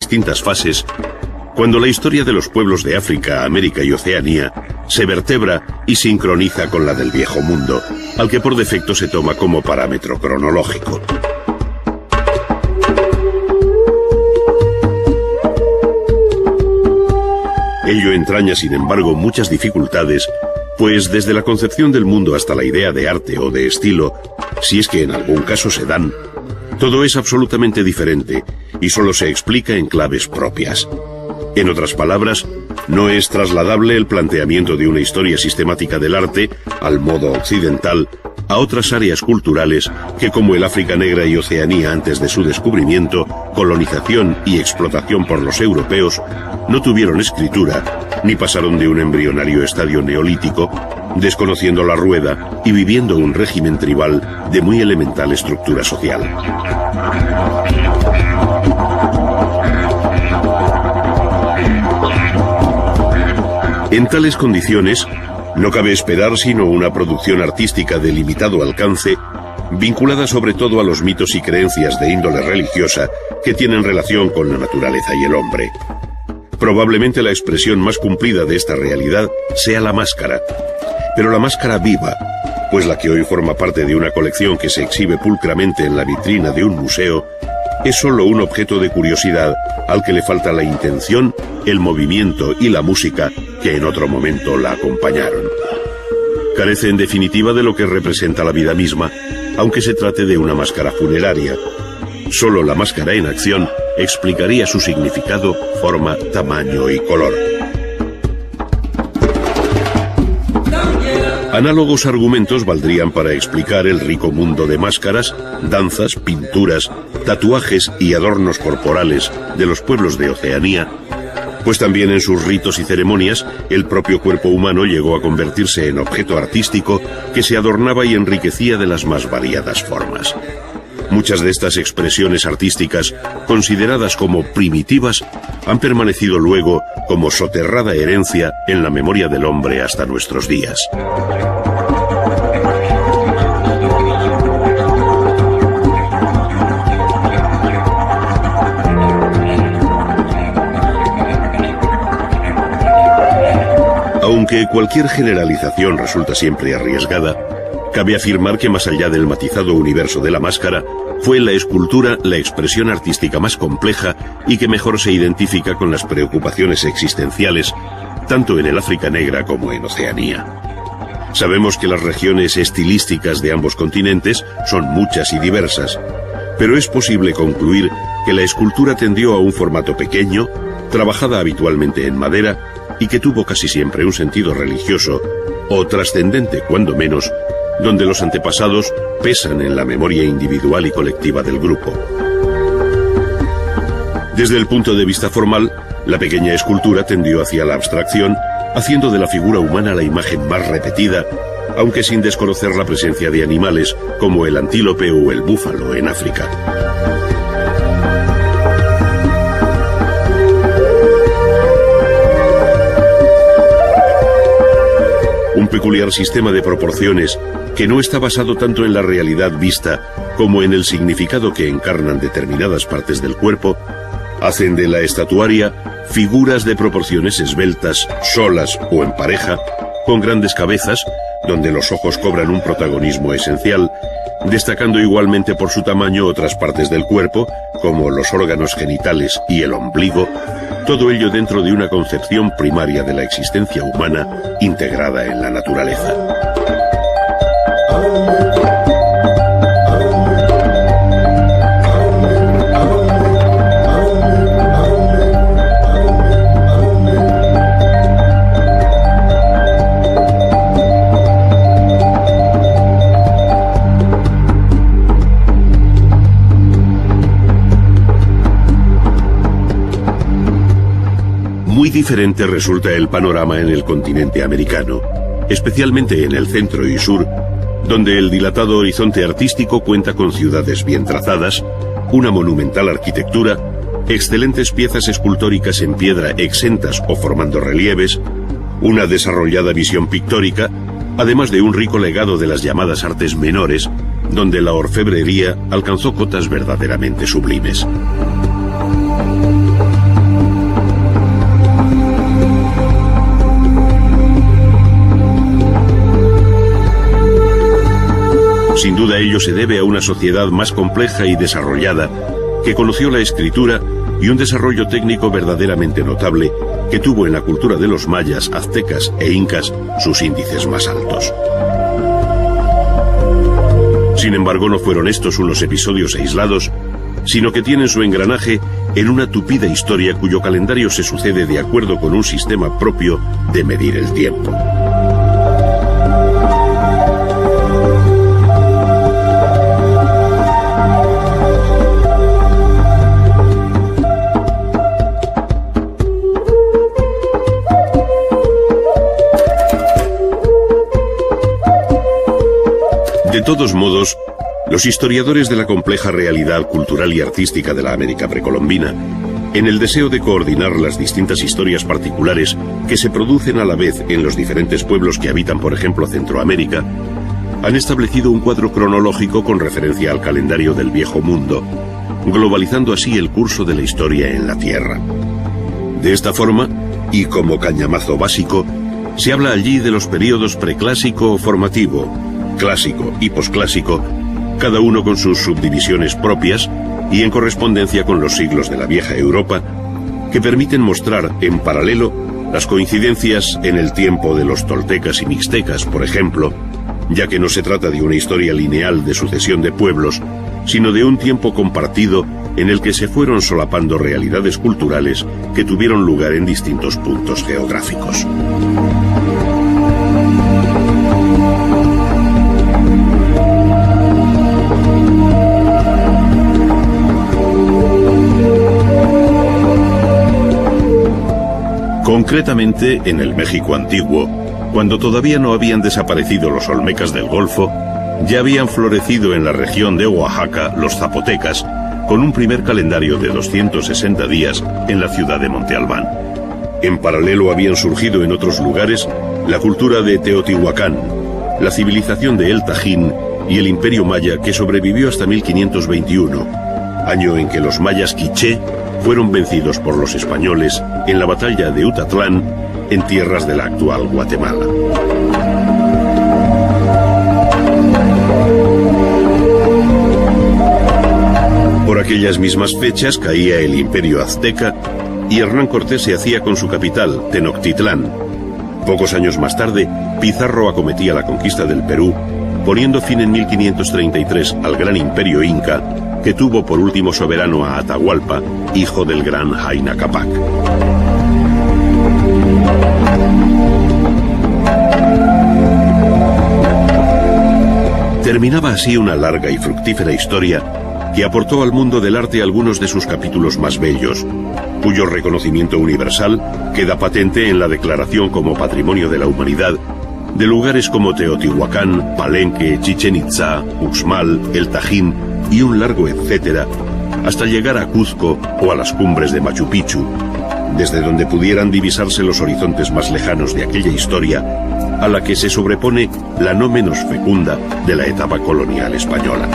distintas fases, cuando la historia de los pueblos de África, América y Oceanía se vertebra y sincroniza con la del Viejo Mundo, al que por defecto se toma como parámetro cronológico. Ello entraña, sin embargo, muchas dificultades, pues desde la concepción del mundo hasta la idea de arte o de estilo, si es que en algún caso se dan, todo es absolutamente diferente y solo se explica en claves propias. En otras palabras, no es trasladable el planteamiento de una historia sistemática del arte, al modo occidental, a otras áreas culturales que, como el África Negra y Oceanía antes de su descubrimiento, colonización y explotación por los europeos, no tuvieron escritura, ni pasaron de un embrionario estadio neolítico, desconociendo la rueda y viviendo un régimen tribal de muy elemental estructura social. En tales condiciones, no cabe esperar sino una producción artística de limitado alcance, vinculada sobre todo a los mitos y creencias de índole religiosa que tienen relación con la naturaleza y el hombre. Probablemente la expresión más cumplida de esta realidad sea la máscara, pero la máscara viva, pues la que hoy forma parte de una colección que se exhibe pulcramente en la vitrina de un museo, es solo un objeto de curiosidad al que le falta la intención, el movimiento y la música que en otro momento la acompañaron. Carece en definitiva de lo que representa la vida misma, aunque se trate de una máscara funeraria. Solo la máscara en acción explicaría su significado, forma, tamaño y color. Análogos argumentos valdrían para explicar el rico mundo de máscaras, danzas, pinturas, tatuajes y adornos corporales de los pueblos de Oceanía, pues también en sus ritos y ceremonias el propio cuerpo humano llegó a convertirse en objeto artístico que se adornaba y enriquecía de las más variadas formas. Muchas de estas expresiones artísticas, consideradas como primitivas, han permanecido luego como soterrada herencia en la memoria del hombre hasta nuestros días. Aunque cualquier generalización resulta siempre arriesgada, cabe afirmar que más allá del matizado universo de la máscara, fue la escultura la expresión artística más compleja y que mejor se identifica con las preocupaciones existenciales, tanto en el África Negra como en Oceanía. Sabemos que las regiones estilísticas de ambos continentes son muchas y diversas, pero es posible concluir que la escultura tendió a un formato pequeño, trabajada habitualmente en madera, y que tuvo casi siempre un sentido religioso, o trascendente cuando menos, donde los antepasados pesan en la memoria individual y colectiva del grupo. Desde el punto de vista formal, la pequeña escultura tendió hacia la abstracción, haciendo de la figura humana la imagen más repetida, aunque sin desconocer la presencia de animales como el antílope o el búfalo en África. Un peculiar sistema de proporciones que no está basado tanto en la realidad vista como en el significado que encarnan determinadas partes del cuerpo, hacen de la estatuaria figuras de proporciones esbeltas, solas o en pareja, con grandes cabezas, donde los ojos cobran un protagonismo esencial, destacando igualmente por su tamaño otras partes del cuerpo, como los órganos genitales y el ombligo, todo ello dentro de una concepción primaria de la existencia humana integrada en la naturaleza. Muy diferente resulta el panorama en el continente americano, especialmente en el centro y sur, donde el dilatado horizonte artístico cuenta con ciudades bien trazadas, una monumental arquitectura, excelentes piezas escultóricas en piedra exentas o formando relieves, una desarrollada visión pictórica, además de un rico legado de las llamadas artes menores, donde la orfebrería alcanzó cotas verdaderamente sublimes. Sin duda ello se debe a una sociedad más compleja y desarrollada que conoció la escritura y un desarrollo técnico verdaderamente notable que tuvo en la cultura de los mayas, aztecas e incas sus índices más altos. Sin embargo, no fueron estos unos episodios aislados, sino que tienen su engranaje en una tupida historia cuyo calendario se sucede de acuerdo con un sistema propio de medir el tiempo. De todos modos, los historiadores de la compleja realidad cultural y artística de la América precolombina, en el deseo de coordinar las distintas historias particulares que se producen a la vez en los diferentes pueblos que habitan, por ejemplo, Centroamérica, han establecido un cuadro cronológico con referencia al calendario del Viejo Mundo, globalizando así el curso de la historia en la Tierra. De esta forma, y como cañamazo básico, se habla allí de los períodos preclásico o formativo, clásico y posclásico, cada uno con sus subdivisiones propias y en correspondencia con los siglos de la vieja Europa, que permiten mostrar en paralelo las coincidencias en el tiempo de los toltecas y mixtecas, por ejemplo, ya que no se trata de una historia lineal de sucesión de pueblos, sino de un tiempo compartido en el que se fueron solapando realidades culturales que tuvieron lugar en distintos puntos geográficos. Concretamente, en el México antiguo, cuando todavía no habían desaparecido los olmecas del Golfo, ya habían florecido en la región de Oaxaca los zapotecas, con un primer calendario de 260 días en la ciudad de Monte Albán. En paralelo habían surgido en otros lugares la cultura de Teotihuacán, la civilización de El Tajín y el imperio maya que sobrevivió hasta 1521, año en que los mayas quiché fueron vencidos por los españoles en la batalla de Utatlán, en tierras de la actual Guatemala. Por aquellas mismas fechas caía el imperio azteca y Hernán Cortés se hacía con su capital, Tenochtitlán. Pocos años más tarde, Pizarro acometía la conquista del Perú, poniendo fin en 1533 al gran imperio inca, que tuvo por último soberano a Atahualpa, hijo del gran Huayna Cápac. Terminaba así una larga y fructífera historia que aportó al mundo del arte algunos de sus capítulos más bellos, cuyo reconocimiento universal queda patente en la declaración como Patrimonio de la Humanidad de lugares como Teotihuacán, Palenque, Chichén Itzá, Uxmal, El Tajín y un largo etcétera, hasta llegar a Cuzco o a las cumbres de Machu Picchu, desde donde pudieran divisarse los horizontes más lejanos de aquella historia, a la que se sobrepone la no menos fecunda de la etapa colonial española.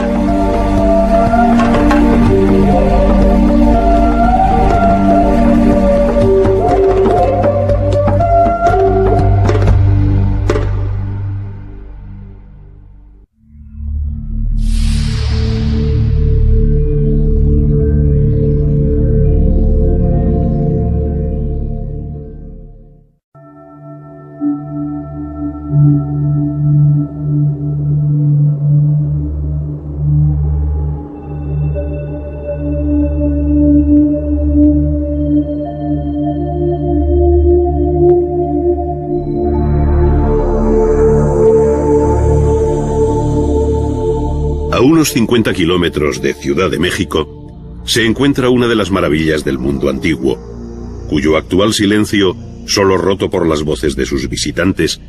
A unos 50 kilómetros de Ciudad de México se encuentra una de las maravillas del mundo antiguo, cuyo actual silencio, solo roto por las voces de sus visitantes,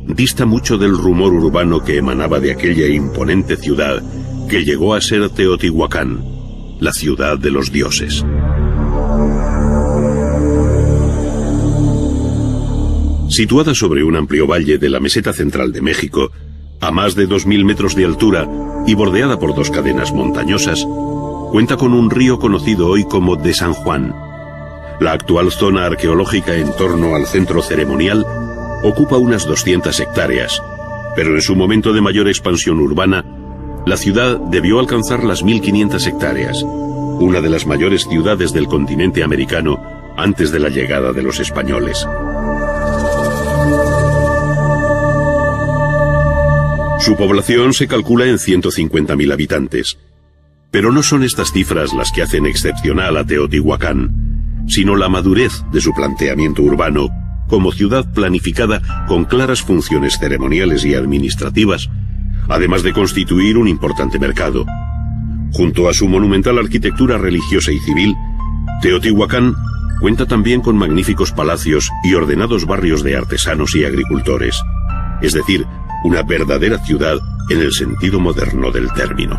dista mucho del rumor urbano que emanaba de aquella imponente ciudad que llegó a ser Teotihuacán, la ciudad de los dioses. Situada sobre un amplio valle de la meseta central de México, a más de 2000 metros de altura y bordeada por dos cadenas montañosas, cuenta con un río conocido hoy como de San Juan. La actual zona arqueológica en torno al centro ceremonial ocupa unas 200 hectáreas, pero en su momento de mayor expansión urbana, la ciudad debió alcanzar las 1.500 hectáreas, una de las mayores ciudades del continente americano antes de la llegada de los españoles. Su población se calcula en 150.000 habitantes. Pero no son estas cifras las que hacen excepcional a Teotihuacán, sino la madurez de su planteamiento urbano como ciudad planificada con claras funciones ceremoniales y administrativas, además de constituir un importante mercado. Junto a su monumental arquitectura religiosa y civil, Teotihuacán cuenta también con magníficos palacios y ordenados barrios de artesanos y agricultores, es decir, una verdadera ciudad en el sentido moderno del término.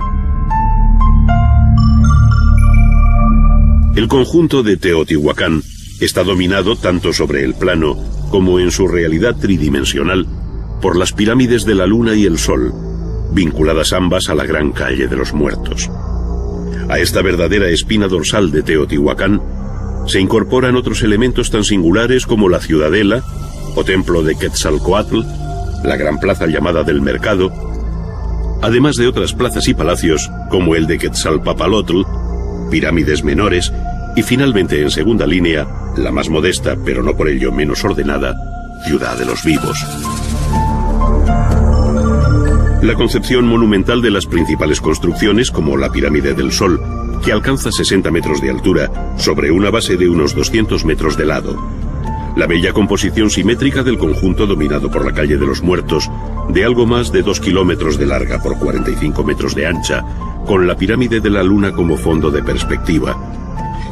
El conjunto de Teotihuacán está dominado tanto sobre el plano como en su realidad tridimensional por las pirámides de la Luna y el Sol, vinculadas ambas a la gran calle de los muertos. A esta verdadera espina dorsal de Teotihuacán se incorporan otros elementos tan singulares como la ciudadela o templo de Quetzalcóatl, la gran plaza llamada del Mercado, además de otras plazas y palacios como el de Quetzalpapalotl, pirámides menores y finalmente en segunda línea, la más modesta pero no por ello menos ordenada, Ciudad de los Vivos. La concepción monumental de las principales construcciones como la Pirámide del Sol, que alcanza 60 metros de altura sobre una base de unos 200 metros de lado. La bella composición simétrica del conjunto dominado por la calle de los Muertos, de algo más de 2 kilómetros de larga por 45 metros de ancha, con la pirámide de la Luna como fondo de perspectiva,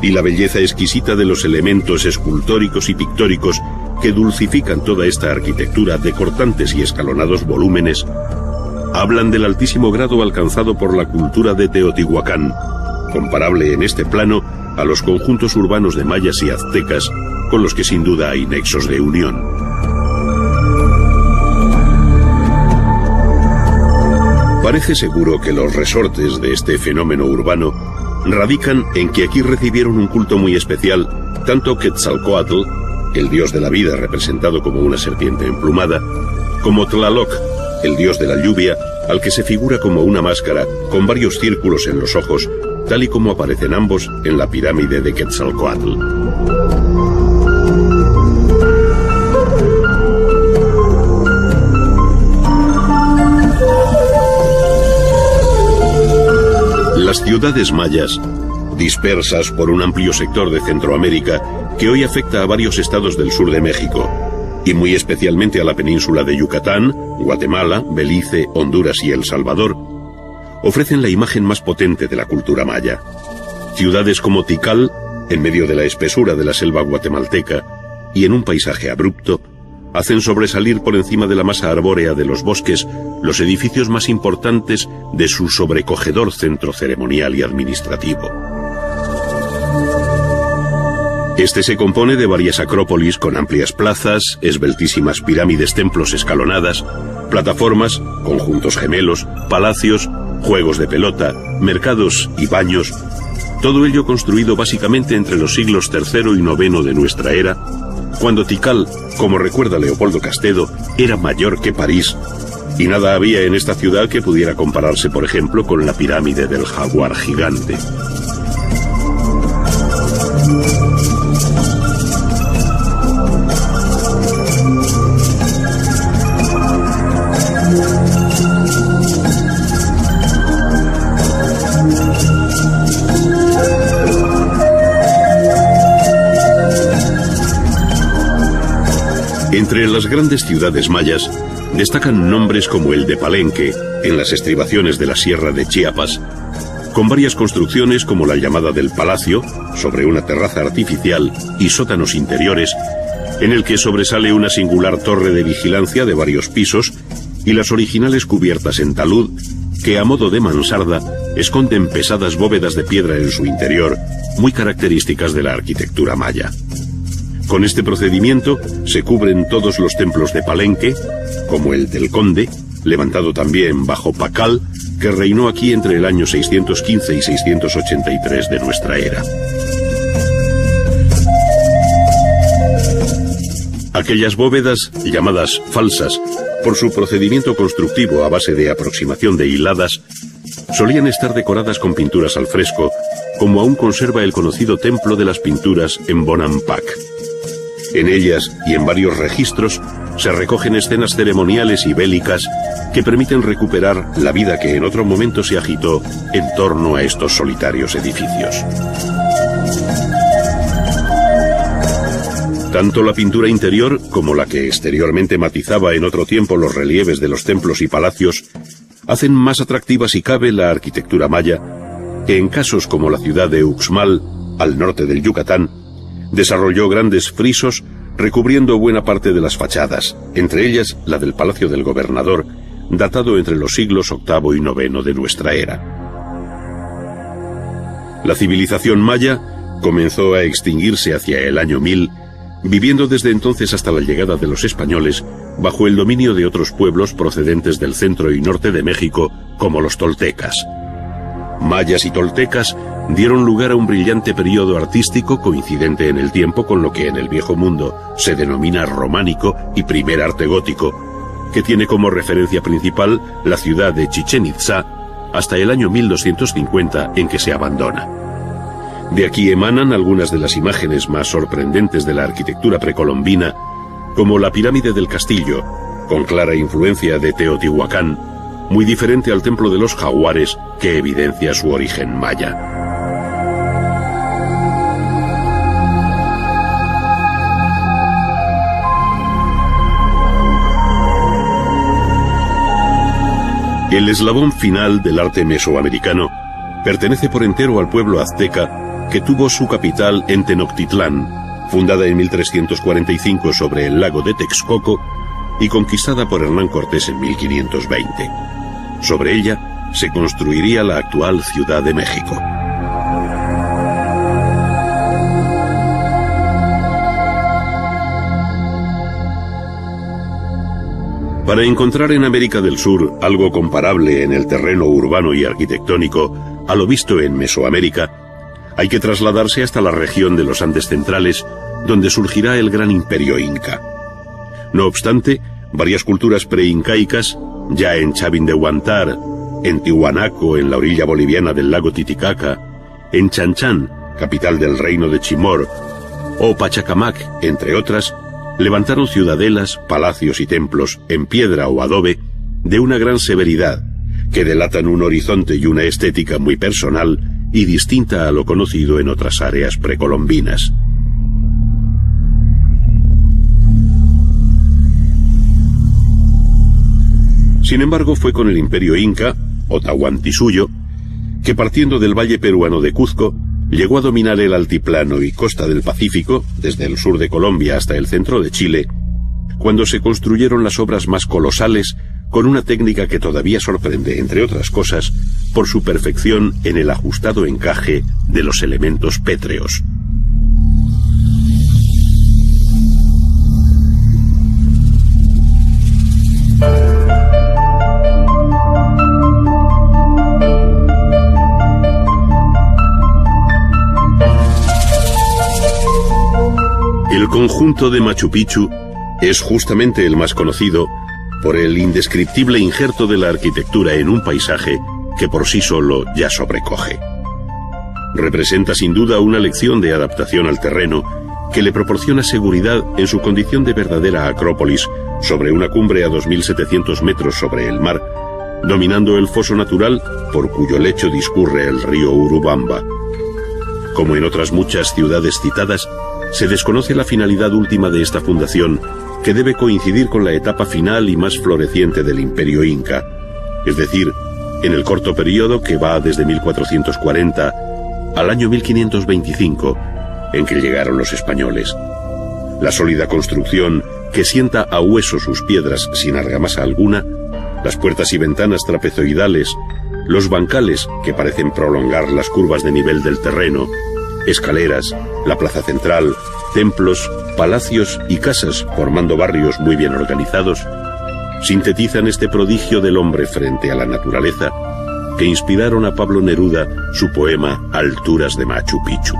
y la belleza exquisita de los elementos escultóricos y pictóricos que dulcifican toda esta arquitectura de cortantes y escalonados volúmenes, hablan del altísimo grado alcanzado por la cultura de Teotihuacán, comparable en este plano a los conjuntos urbanos de mayas y aztecas, con los que sin duda hay nexos de unión. Parece seguro que los resortes de este fenómeno urbano radican en que aquí recibieron un culto muy especial tanto Quetzalcóatl, el dios de la vida representado como una serpiente emplumada, como Tlaloc, el dios de la lluvia, al que se figura como una máscara con varios círculos en los ojos, tal y como aparecen ambos en la pirámide de Quetzalcóatl. Las ciudades mayas, dispersas por un amplio sector de Centroamérica que hoy afecta a varios estados del sur de México, y muy especialmente a la península de Yucatán, Guatemala, Belice, Honduras y El Salvador, ofrecen la imagen más potente de la cultura maya. Ciudades como Tikal, en medio de la espesura de la selva guatemalteca y en un paisaje abrupto, hacen sobresalir por encima de la masa arbórea de los bosques los edificios más importantes de su sobrecogedor centro ceremonial y administrativo. Este se compone de varias acrópolis con amplias plazas, esbeltísimas pirámides, templos escalonadas, plataformas, conjuntos gemelos, palacios, juegos de pelota, mercados y baños, todo ello construido básicamente entre los siglos III y IX de nuestra era, cuando Tikal, como recuerda Leopoldo Castedo, era mayor que París, y nada había en esta ciudad que pudiera compararse, por ejemplo, con la pirámide del jaguar gigante. Entre las grandes ciudades mayas destacan nombres como el de Palenque, en las estribaciones de la Sierra de Chiapas, con varias construcciones como la llamada del Palacio, sobre una terraza artificial y sótanos interiores, en el que sobresale una singular torre de vigilancia de varios pisos y las originales cubiertas en talud, que a modo de mansarda esconden pesadas bóvedas de piedra en su interior, muy características de la arquitectura maya. Con este procedimiento se cubren todos los templos de Palenque, como el del Conde, levantado también bajo Pacal, que reinó aquí entre el año 615 y 683 de nuestra era. Aquellas bóvedas, llamadas falsas, por su procedimiento constructivo a base de aproximación de hiladas, solían estar decoradas con pinturas al fresco, como aún conserva el conocido Templo de las Pinturas en Bonampak. En ellas y en varios registros se recogen escenas ceremoniales y bélicas que permiten recuperar la vida que en otro momento se agitó en torno a estos solitarios edificios. Tanto la pintura interior como la que exteriormente matizaba en otro tiempo los relieves de los templos y palacios hacen más atractiva si cabe la arquitectura maya, que en casos como la ciudad de Uxmal, al norte del Yucatán, desarrolló grandes frisos recubriendo buena parte de las fachadas, entre ellas la del Palacio del Gobernador, datado entre los siglos VIII y IX de nuestra era. La civilización maya comenzó a extinguirse hacia el año 1000, viviendo desde entonces hasta la llegada de los españoles bajo el dominio de otros pueblos procedentes del centro y norte de México, como los toltecas. Mayas y toltecas dieron lugar a un brillante periodo artístico coincidente en el tiempo con lo que en el Viejo Mundo se denomina románico y primer arte gótico, que tiene como referencia principal la ciudad de Chichén Itzá hasta el año 1250 en que se abandona. De aquí emanan algunas de las imágenes más sorprendentes de la arquitectura precolombina, como la pirámide del castillo, con clara influencia de Teotihuacán, muy diferente al templo de los jaguares, que evidencia su origen maya. El eslabón final del arte mesoamericano pertenece por entero al pueblo azteca, que tuvo su capital en Tenochtitlán, fundada en 1345 sobre el lago de Texcoco y conquistada por Hernán Cortés en 1520. Sobre ella se construiría la actual Ciudad de México. Para encontrar en América del Sur algo comparable en el terreno urbano y arquitectónico a lo visto en Mesoamérica, hay que trasladarse hasta la región de los Andes centrales, donde surgirá el gran imperio inca. No obstante, varias culturas preincaicas, ya en Chavín de Huántar, en Tiwanaco, en la orilla boliviana del lago Titicaca, en Chanchán, capital del reino de Chimor, o Pachacamac, entre otras, levantaron ciudadelas, palacios y templos en piedra o adobe de una gran severidad, que delatan un horizonte y una estética muy personal y distinta a lo conocido en otras áreas precolombinas. Sin embargo, fue con el imperio inca, o Tahuantinsuyo, que partiendo del valle peruano de Cuzco, llegó a dominar el altiplano y costa del Pacífico, desde el sur de Colombia hasta el centro de Chile, cuando se construyeron las obras más colosales con una técnica que todavía sorprende, entre otras cosas, por su perfección en el ajustado encaje de los elementos pétreos. El conjunto de Machu Picchu es justamente el más conocido por el indescriptible injerto de la arquitectura en un paisaje que por sí solo ya sobrecoge. Representa sin duda una lección de adaptación al terreno que le proporciona seguridad en su condición de verdadera acrópolis sobre una cumbre a 2.700 metros sobre el mar, dominando el foso natural por cuyo lecho discurre el río Urubamba. Como en otras muchas ciudades citadas, se desconoce la finalidad última de esta fundación, que debe coincidir con la etapa final y más floreciente del imperio inca, es decir, en el corto periodo que va desde 1440 al año 1525, en que llegaron los españoles. La sólida construcción que sienta a hueso sus piedras sin argamasa alguna, las puertas y ventanas trapezoidales, los bancales que parecen prolongar las curvas de nivel del terreno, escaleras, la plaza central, templos, palacios y casas formando barrios muy bien organizados, sintetizan este prodigio del hombre frente a la naturaleza que inspiraron a Pablo Neruda su poema Alturas de Machu Picchu.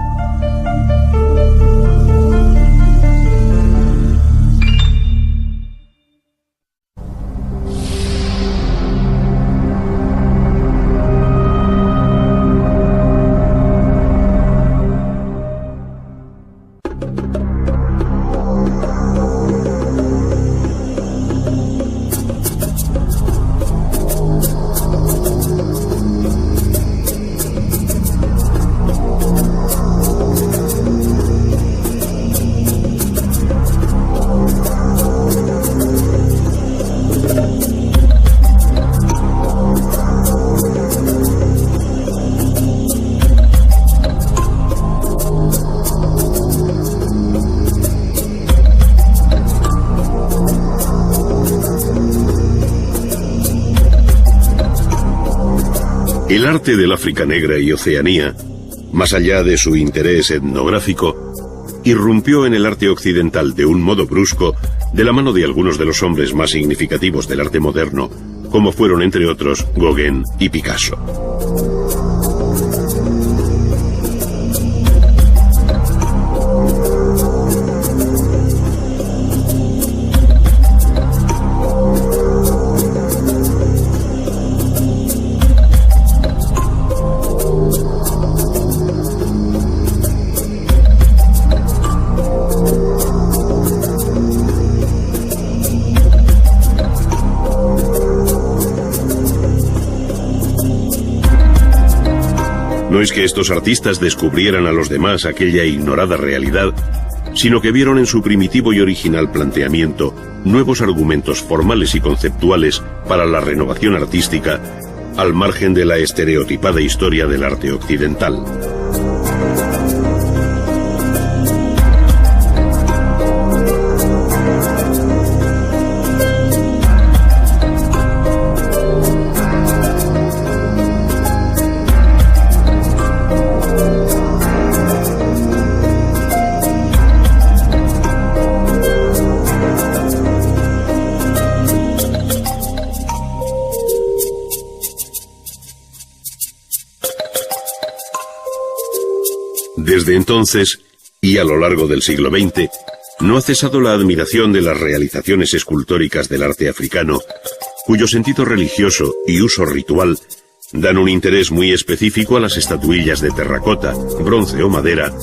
El arte del África Negra y Oceanía, más allá de su interés etnográfico, irrumpió en el arte occidental de un modo brusco de la mano de algunos de los hombres más significativos del arte moderno, como fueron entre otros Gauguin y Picasso. No es que estos artistas descubrieran a los demás aquella ignorada realidad, sino que vieron en su primitivo y original planteamiento nuevos argumentos formales y conceptuales para la renovación artística, al margen de la estereotipada historia del arte occidental. Desde entonces, y a lo largo del siglo XX, no ha cesado la admiración de las realizaciones escultóricas del arte africano, cuyo sentido religioso y uso ritual dan un interés muy específico a las estatuillas de terracota, bronce o madera,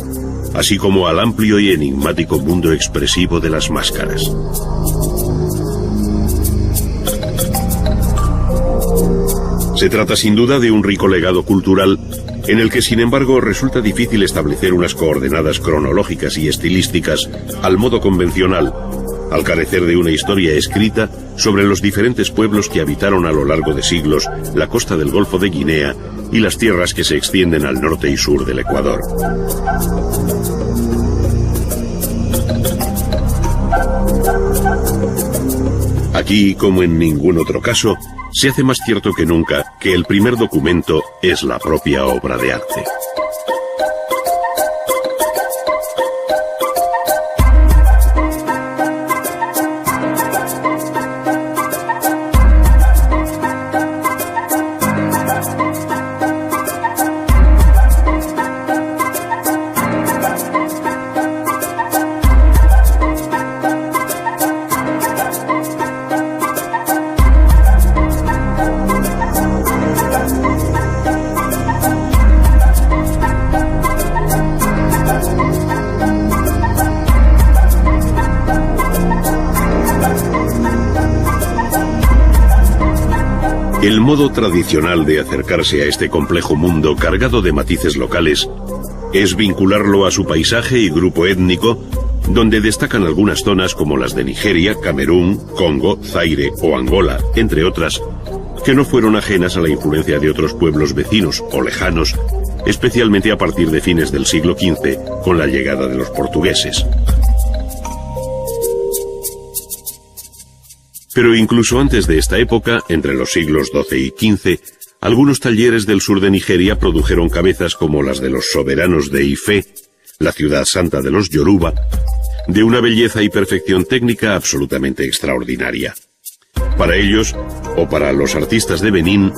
así como al amplio y enigmático mundo expresivo de las máscaras. Se trata sin duda de un rico legado cultural en el que, sin embargo, resulta difícil establecer unas coordenadas cronológicas y estilísticas al modo convencional, al carecer de una historia escrita sobre los diferentes pueblos que habitaron a lo largo de siglos la costa del Golfo de Guinea y las tierras que se extienden al norte y sur del Ecuador. Aquí, como en ningún otro caso, se hace más cierto que nunca que el primer documento es la propia obra de arte. El modo tradicional de acercarse a este complejo mundo cargado de matices locales es vincularlo a su paisaje y grupo étnico, donde destacan algunas zonas como las de Nigeria, Camerún, Congo, Zaire o Angola, entre otras, que no fueron ajenas a la influencia de otros pueblos vecinos o lejanos, especialmente a partir de fines del siglo XV, con la llegada de los portugueses. Pero incluso antes de esta época, entre los siglos XII y XV, algunos talleres del sur de Nigeria produjeron cabezas como las de los soberanos de Ifé, la ciudad santa de los Yoruba, de una belleza y perfección técnica absolutamente extraordinaria. Para ellos, o para los artistas de Benín,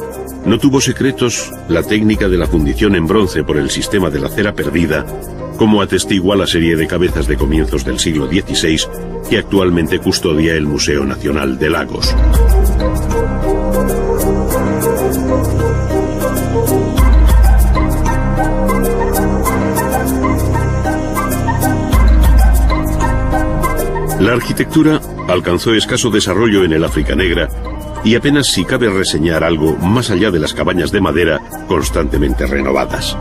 no tuvo secretos la técnica de la fundición en bronce por el sistema de la cera perdida, como atestigua la serie de cabezas de comienzos del siglo XVI que actualmente custodia el Museo Nacional de Lagos. La arquitectura alcanzó escaso desarrollo en el África Negra y apenas si cabe reseñar algo más allá de las cabañas de madera constantemente renovadas.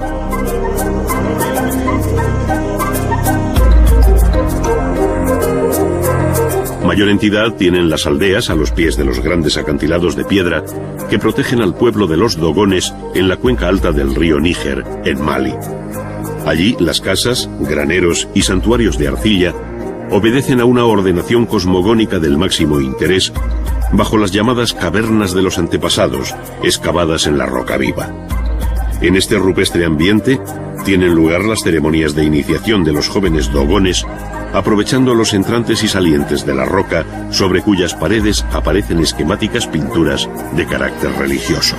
Mayor entidad tienen las aldeas a los pies de los grandes acantilados de piedra que protegen al pueblo de los Dogones en la cuenca alta del río Níger, en Mali. Allí las casas, graneros y santuarios de arcilla obedecen a una ordenación cosmogónica del máximo interés bajo las llamadas cavernas de los antepasados, excavadas en la roca viva. En este rupestre ambiente tienen lugar las ceremonias de iniciación de los jóvenes dogones, aprovechando los entrantes y salientes de la roca sobre cuyas paredes aparecen esquemáticas pinturas de carácter religioso.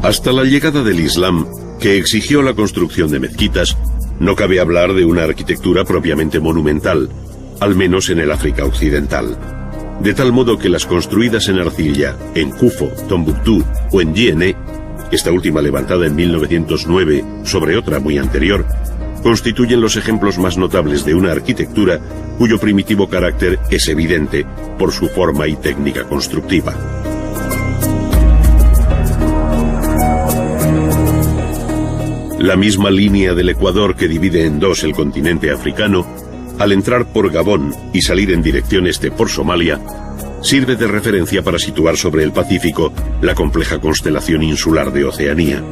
Hasta la llegada del Islam, que exigió la construcción de mezquitas, no cabe hablar de una arquitectura propiamente monumental, al menos en el África occidental. De tal modo que las construidas en arcilla, en Kufo, Tombuctú o en Djenné, esta última levantada en 1909 sobre otra muy anterior, constituyen los ejemplos más notables de una arquitectura cuyo primitivo carácter es evidente por su forma y técnica constructiva. La misma línea del Ecuador que divide en dos el continente africano, al entrar por Gabón y salir en dirección este por Somalia, sirve de referencia para situar sobre el Pacífico la compleja constelación insular de Oceanía.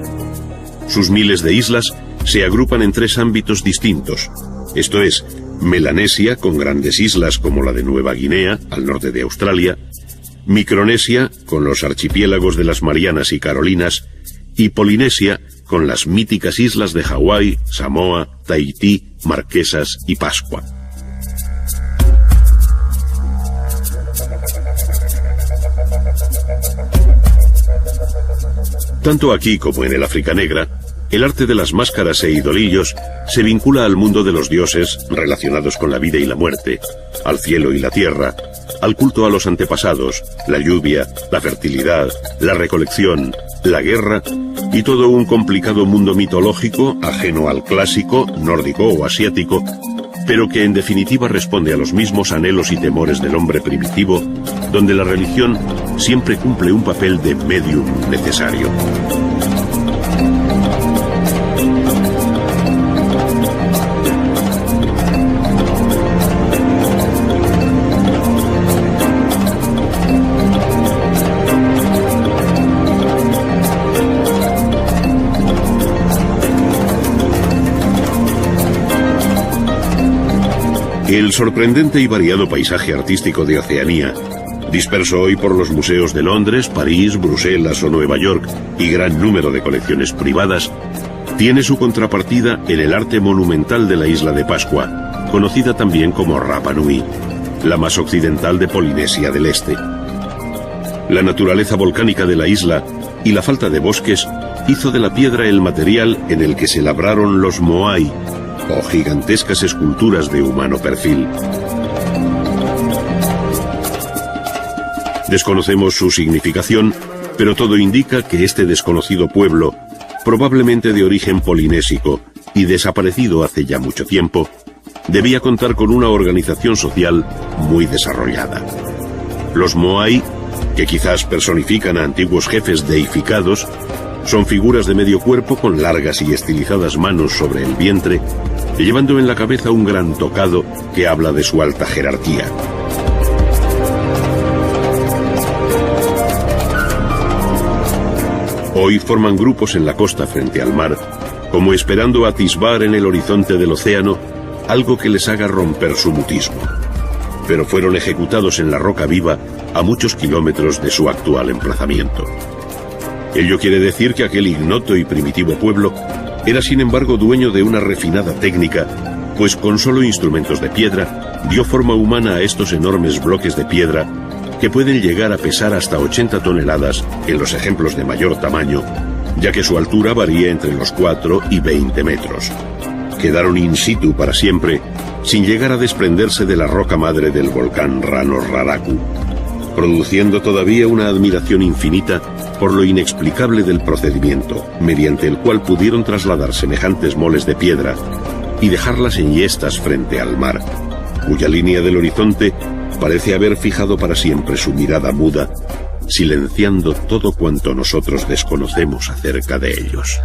Sus miles de islas se agrupan en tres ámbitos distintos, esto es, Melanesia, con grandes islas como la de Nueva Guinea, al norte de Australia, Micronesia, con los archipiélagos de las Marianas y Carolinas, y Polinesia, con las míticas islas de Hawái, Samoa, Tahití, Marquesas y Pascua. Tanto aquí como en el África Negra, el arte de las máscaras e idolillos se vincula al mundo de los dioses relacionados con la vida y la muerte, al cielo y la tierra, al culto a los antepasados, la lluvia, la fertilidad, la recolección, la guerra y todo un complicado mundo mitológico ajeno al clásico, nórdico o asiático, pero que en definitiva responde a los mismos anhelos y temores del hombre primitivo, donde la religión siempre cumple un papel de medium necesario. El sorprendente y variado paisaje artístico de Oceanía, disperso hoy por los museos de Londres, París, Bruselas o Nueva York y gran número de colecciones privadas, tiene su contrapartida en el arte monumental de la isla de Pascua, conocida también como Rapa Nui, la más occidental de Polinesia del Este. La naturaleza volcánica de la isla y la falta de bosques hizo de la piedra el material en el que se labraron los moai, o gigantescas esculturas de humano perfil. Desconocemos su significación, pero todo indica que este desconocido pueblo, probablemente de origen polinésico y desaparecido hace ya mucho tiempo, debía contar con una organización social muy desarrollada. Los moai, que quizás personifican a antiguos jefes deificados, son figuras de medio cuerpo con largas y estilizadas manos sobre el vientre, llevando en la cabeza un gran tocado que habla de su alta jerarquía. Hoy forman grupos en la costa frente al mar, como esperando atisbar en el horizonte del océano algo que les haga romper su mutismo. Pero fueron ejecutados en la roca viva a muchos kilómetros de su actual emplazamiento. Ello quiere decir que aquel ignoto y primitivo pueblo era sin embargo dueño de una refinada técnica, pues con solo instrumentos de piedra dio forma humana a estos enormes bloques de piedra que pueden llegar a pesar hasta 80 toneladas en los ejemplos de mayor tamaño, ya que su altura varía entre los 4 y 20 metros. Quedaron in situ para siempre, sin llegar a desprenderse de la roca madre del volcán Rano Raraku. produciendo todavía una admiración infinita por lo inexplicable del procedimiento, mediante el cual pudieron trasladar semejantes moles de piedra y dejarlas enhiestas frente al mar, cuya línea del horizonte parece haber fijado para siempre su mirada muda, silenciando todo cuanto nosotros desconocemos acerca de ellos.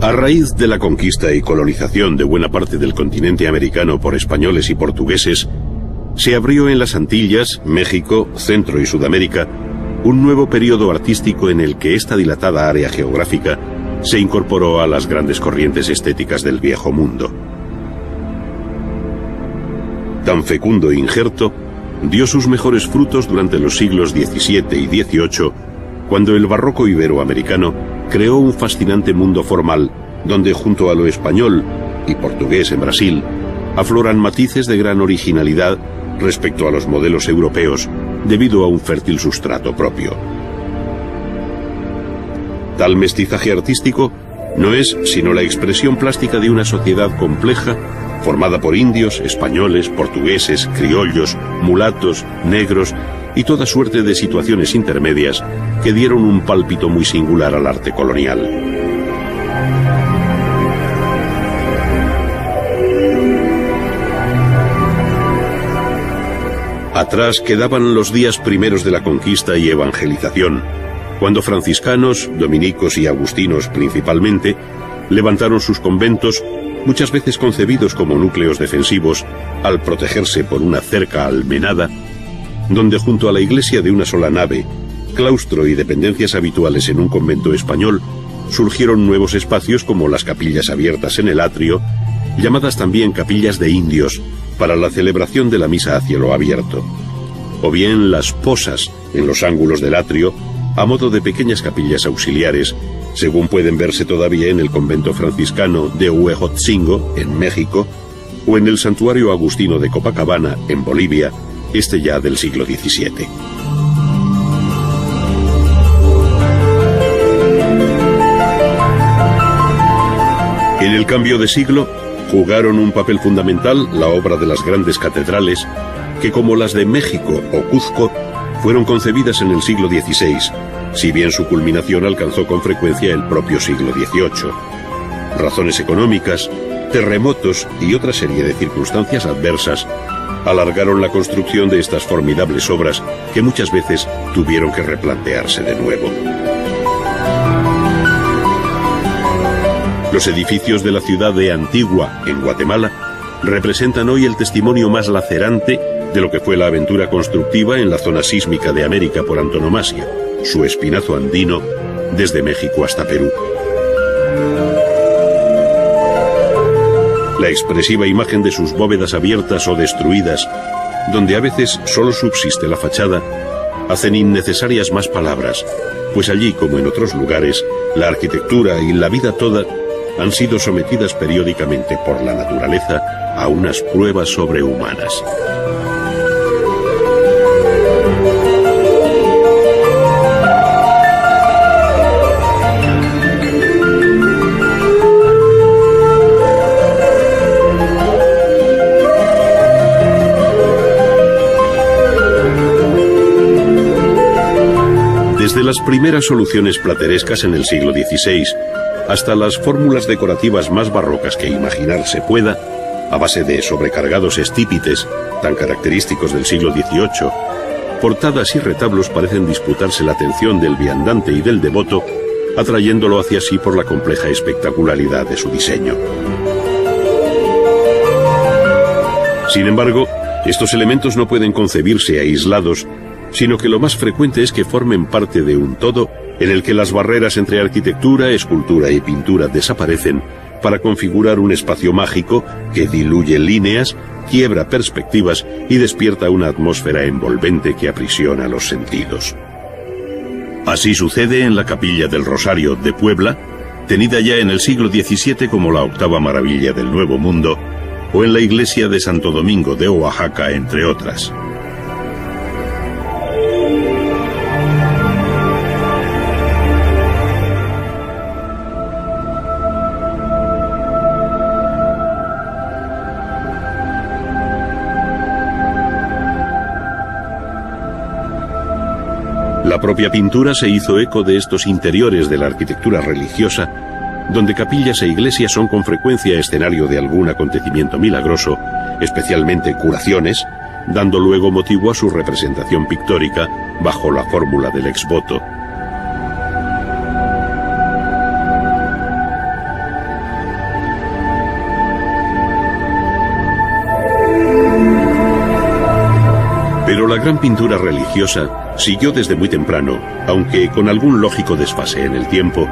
A raíz de la conquista y colonización de buena parte del continente americano por españoles y portugueses, se abrió en las Antillas, México, Centro y Sudamérica un nuevo periodo artístico en el que esta dilatada área geográfica se incorporó a las grandes corrientes estéticas del Viejo Mundo. Tan fecundo injerto dio sus mejores frutos durante los siglos XVII y XVIII, cuando el barroco iberoamericano creó un fascinante mundo formal donde, junto a lo español y portugués en Brasil, afloran matices de gran originalidad respecto a los modelos europeos debido a un fértil sustrato propio. Tal mestizaje artístico no es sino la expresión plástica de una sociedad compleja formada por indios, españoles, portugueses, criollos, mulatos, negros y toda suerte de situaciones intermedias que dieron un pálpito muy singular al arte colonial. Atrás quedaban los días primeros de la conquista y evangelización, cuando franciscanos, dominicos y agustinos principalmente, levantaron sus conventos, muchas veces concebidos como núcleos defensivos, al protegerse por una cerca almenada, donde junto a la iglesia de una sola nave, claustro y dependencias habituales en un convento español, surgieron nuevos espacios como las capillas abiertas en el atrio, llamadas también capillas de indios, para la celebración de la misa a cielo abierto, o bien las posas en los ángulos del atrio, a modo de pequeñas capillas auxiliares, según pueden verse todavía en el convento franciscano de Huejotzingo, en México, o en el santuario agustino de Copacabana, en Bolivia, este ya del siglo XVII. En el cambio de siglo, jugaron un papel fundamental la obra de las grandes catedrales, que como las de México o Cuzco, fueron concebidas en el siglo XVI, si bien su culminación alcanzó con frecuencia el propio siglo XVIII. Razones económicas, terremotos y otra serie de circunstancias adversas alargaron la construcción de estas formidables obras que muchas veces tuvieron que replantearse de nuevo. Los edificios de la ciudad de Antigua, en Guatemala, representan hoy el testimonio más lacerante de lo que fue la aventura constructiva en la zona sísmica de América por antonomasia, su espinazo andino, desde México hasta Perú. La expresiva imagen de sus bóvedas abiertas o destruidas, donde a veces solo subsiste la fachada, hacen innecesarias más palabras, pues allí, como en otros lugares, la arquitectura y la vida toda han sido sometidas periódicamente por la naturaleza a unas pruebas sobrehumanas. Desde las primeras soluciones platerescas en el siglo XVI hasta las fórmulas decorativas más barrocas que imaginarse pueda, a base de sobrecargados estípites, tan característicos del siglo XVIII, portadas y retablos parecen disputarse la atención del viandante y del devoto, atrayéndolo hacia sí por la compleja espectacularidad de su diseño. Sin embargo, estos elementos no pueden concebirse aislados, sino que lo más frecuente es que formen parte de un todo en el que las barreras entre arquitectura, escultura y pintura desaparecen para configurar un espacio mágico que diluye líneas, quiebra perspectivas y despierta una atmósfera envolvente que aprisiona los sentidos. Así sucede en la Capilla del Rosario de Puebla, tenida ya en el siglo XVII como la octava maravilla del Nuevo Mundo, o en la iglesia de Santo Domingo de Oaxaca, entre otras. La propia pintura se hizo eco de estos interiores de la arquitectura religiosa, donde capillas e iglesias son con frecuencia escenario de algún acontecimiento milagroso, especialmente curaciones, dando luego motivo a su representación pictórica bajo la fórmula del ex voto. Pero la gran pintura religiosa siguió desde muy temprano, aunque con algún lógico desfase en el tiempo,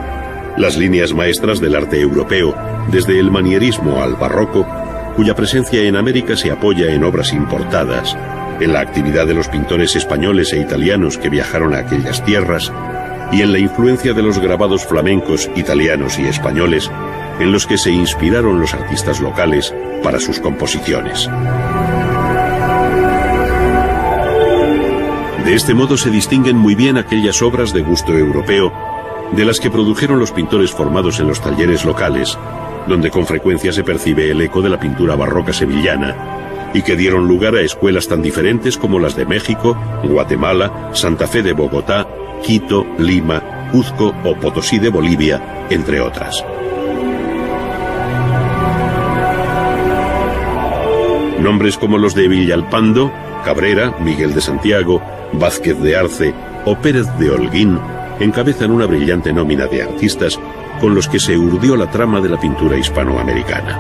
las líneas maestras del arte europeo, desde el manierismo al barroco, cuya presencia en América se apoya en obras importadas, en la actividad de los pintores españoles e italianos que viajaron a aquellas tierras, y en la influencia de los grabados flamencos, italianos y españoles, en los que se inspiraron los artistas locales para sus composiciones. De este modo se distinguen muy bien aquellas obras de gusto europeo de las que produjeron los pintores formados en los talleres locales, donde con frecuencia se percibe el eco de la pintura barroca sevillana, y que dieron lugar a escuelas tan diferentes como las de México, Guatemala, Santa Fe de Bogotá, Quito, Lima, Cuzco o Potosí de Bolivia, entre otras. Nombres como los de Villalpando, Cabrera, Miguel de Santiago, Vázquez de Arce o Pérez de Holguín encabezan una brillante nómina de artistas con los que se urdió la trama de la pintura hispanoamericana.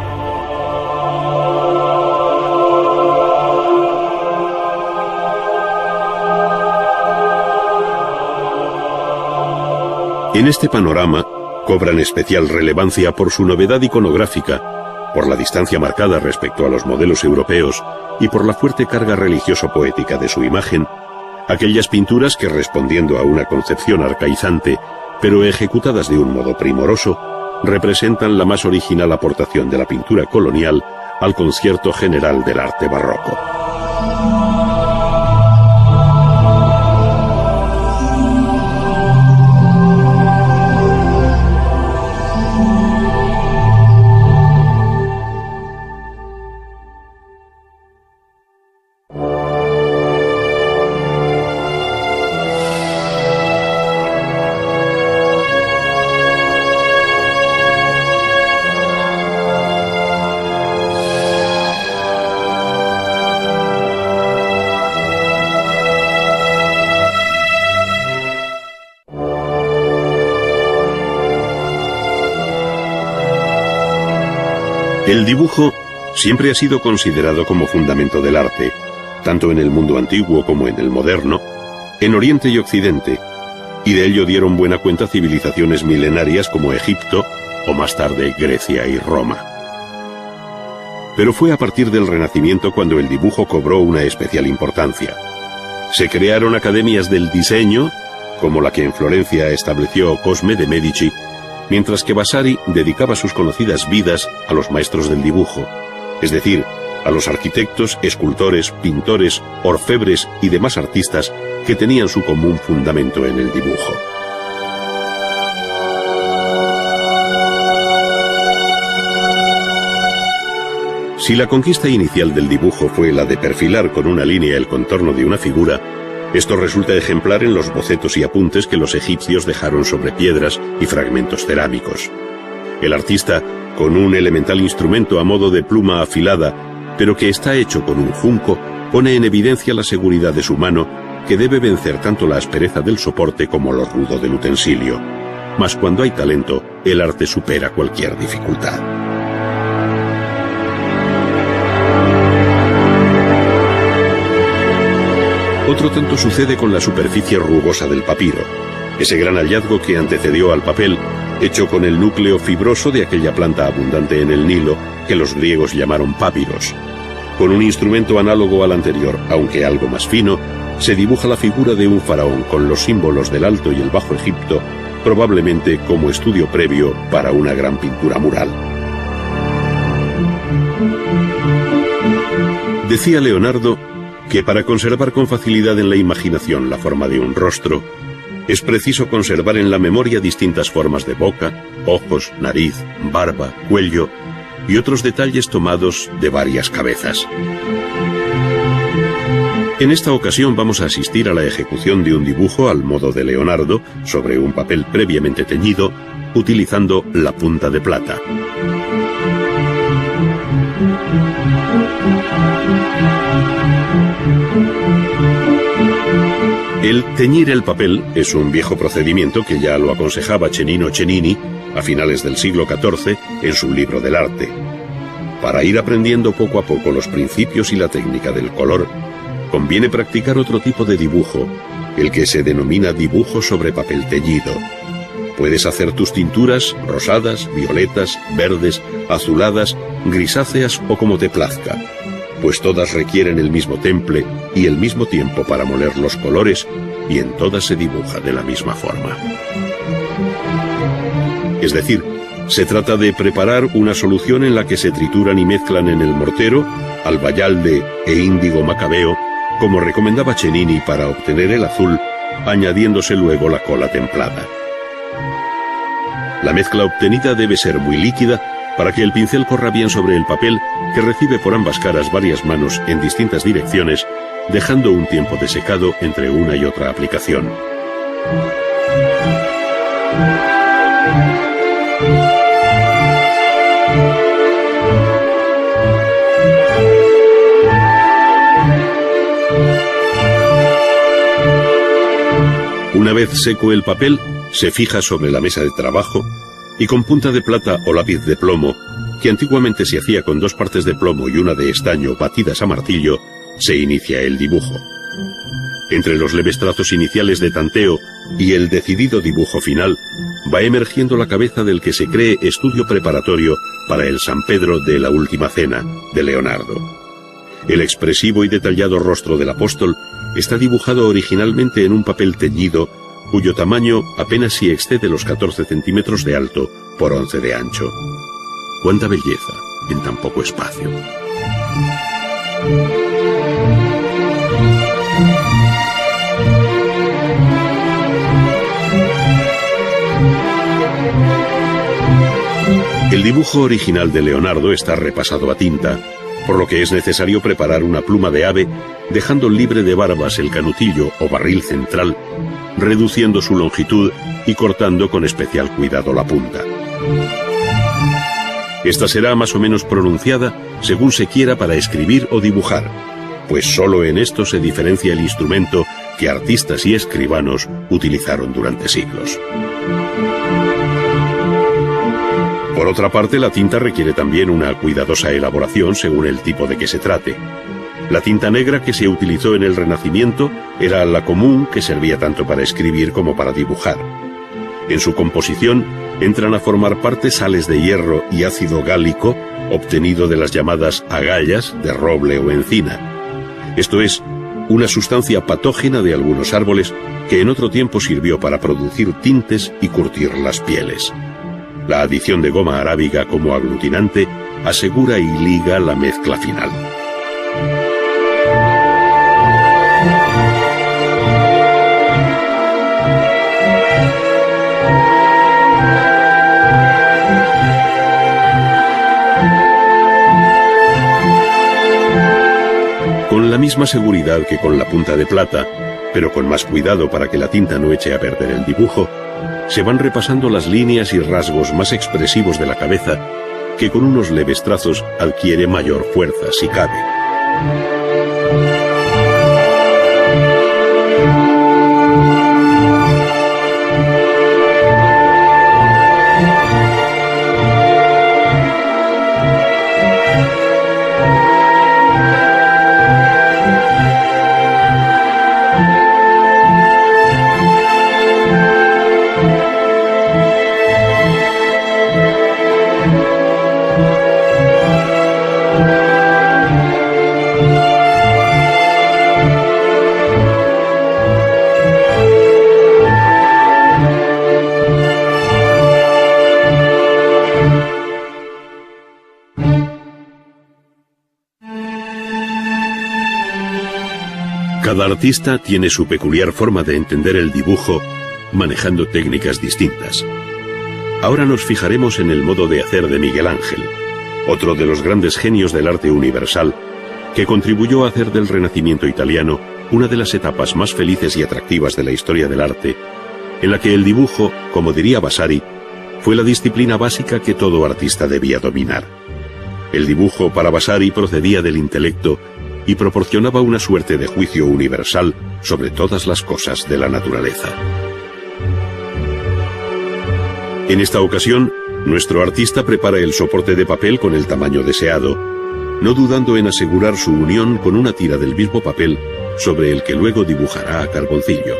En este panorama cobran especial relevancia por su novedad iconográfica, por la distancia marcada respecto a los modelos europeos y por la fuerte carga religioso-poética de su imagen, aquellas pinturas que, respondiendo a una concepción arcaizante, pero ejecutadas de un modo primoroso, representan la más original aportación de la pintura colonial al concierto general del arte barroco. El dibujo siempre ha sido considerado como fundamento del arte, tanto en el mundo antiguo como en el moderno, en Oriente y Occidente, y de ello dieron buena cuenta civilizaciones milenarias como Egipto o más tarde Grecia y Roma. Pero fue a partir del Renacimiento cuando el dibujo cobró una especial importancia. Se crearon academias del diseño, como la que en Florencia estableció Cosme de Medici, mientras que Vasari dedicaba sus conocidas vidas a los maestros del dibujo, es decir, a los arquitectos, escultores, pintores, orfebres y demás artistas que tenían su común fundamento en el dibujo. Si la conquista inicial del dibujo fue la de perfilar con una línea el contorno de una figura, esto resulta ejemplar en los bocetos y apuntes que los egipcios dejaron sobre piedras y fragmentos cerámicos. El artista, con un elemental instrumento a modo de pluma afilada, pero que está hecho con un junco, pone en evidencia la seguridad de su mano, que debe vencer tanto la aspereza del soporte como lo rudo del utensilio. Mas cuando hay talento, el arte supera cualquier dificultad. Otro tanto sucede con la superficie rugosa del papiro, ese gran hallazgo que antecedió al papel, hecho con el núcleo fibroso de aquella planta abundante en el Nilo, que los griegos llamaron papiros. Con un instrumento análogo al anterior, aunque algo más fino, se dibuja la figura de un faraón con los símbolos del Alto y el Bajo Egipto, probablemente como estudio previo para una gran pintura mural. Decía Leonardo que para conservar con facilidad en la imaginación la forma de un rostro, es preciso conservar en la memoria distintas formas de boca, ojos, nariz, barba, cuello y otros detalles tomados de varias cabezas. En esta ocasión vamos a asistir a la ejecución de un dibujo al modo de Leonardo sobre un papel previamente teñido, utilizando la punta de plata. El teñir el papel es un viejo procedimiento que ya lo aconsejaba Cennino Cennini a finales del siglo XIV en su libro del arte. Para ir aprendiendo poco a poco los principios y la técnica del color, conviene practicar otro tipo de dibujo, el que se denomina dibujo sobre papel teñido. Puedes hacer tus tinturas rosadas, violetas, verdes, azuladas, grisáceas o como te plazca, pues todas requieren el mismo temple y el mismo tiempo para moler los colores, y en todas se dibuja de la misma forma. Es decir, se trata de preparar una solución en la que se trituran y mezclan en el mortero albayalde e índigo macabeo, como recomendaba Cennini para obtener el azul, añadiéndose luego la cola templada. La mezcla obtenida debe ser muy líquida para que el pincel corra bien sobre el papel, que recibe por ambas caras varias manos en distintas direcciones, dejando un tiempo de secado entre una y otra aplicación. Una vez seco el papel, se fija sobre la mesa de trabajo y con punta de plata o lápiz de plomo, que antiguamente se hacía con 2 partes de plomo y una de estaño batidas a martillo, se inicia el dibujo. Entre los leves trazos iniciales de tanteo y el decidido dibujo final, va emergiendo la cabeza del que se cree estudio preparatorio para el San Pedro de la Última Cena, de Leonardo. El expresivo y detallado rostro del apóstol está dibujado originalmente en un papel teñido, cuyo tamaño apenas si excede los 14 centímetros de alto por 11 de ancho. ¡Cuánta belleza en tan poco espacio! El dibujo original de Leonardo está repasado a tinta, por lo que es necesario preparar una pluma de ave, dejando libre de barbas el canutillo o barril central, reduciendo su longitud y cortando con especial cuidado la punta. Esta será más o menos pronunciada según se quiera para escribir o dibujar, pues solo en esto se diferencia el instrumento que artistas y escribanos utilizaron durante siglos. Por otra parte, la tinta requiere también una cuidadosa elaboración según el tipo de que se trate. La tinta negra que se utilizó en el Renacimiento era la común, que servía tanto para escribir como para dibujar. En su composición entran a formar parte sales de hierro y ácido gálico, obtenido de las llamadas agallas de roble o encina. Esto es, una sustancia patógena de algunos árboles que en otro tiempo sirvió para producir tintes y curtir las pieles. La adición de goma arábiga como aglutinante asegura y liga la mezcla final. Con la misma seguridad que con la punta de plata, pero con más cuidado para que la tinta no eche a perder el dibujo, se van repasando las líneas y rasgos más expresivos de la cabeza, que con unos leves trazos adquiere mayor fuerza si cabe. Cada artista tiene su peculiar forma de entender el dibujo, manejando técnicas distintas. Ahora nos fijaremos en el modo de hacer de Miguel Ángel, otro de los grandes genios del arte universal, que contribuyó a hacer del Renacimiento italiano una de las etapas más felices y atractivas de la historia del arte, en la que el dibujo, como diría Vasari, fue la disciplina básica que todo artista debía dominar. El dibujo para Vasari procedía del intelecto y proporcionaba una suerte de juicio universal sobre todas las cosas de la naturaleza. En esta ocasión, nuestro artista prepara el soporte de papel con el tamaño deseado, no dudando en asegurar su unión con una tira del mismo papel sobre el que luego dibujará a carboncillo.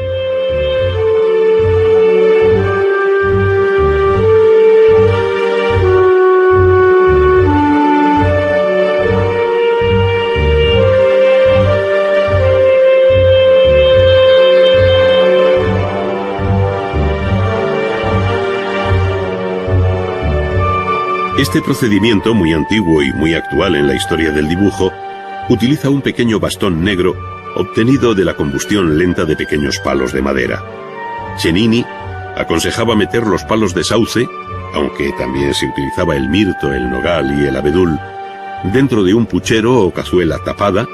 Este procedimiento, muy antiguo y muy actual en la historia del dibujo, utiliza un pequeño bastón negro obtenido de la combustión lenta de pequeños palos de madera. Cennini aconsejaba meter los palos de sauce, aunque también se utilizaba el mirto, el nogal y el abedul, dentro de un puchero o cazuela tapada,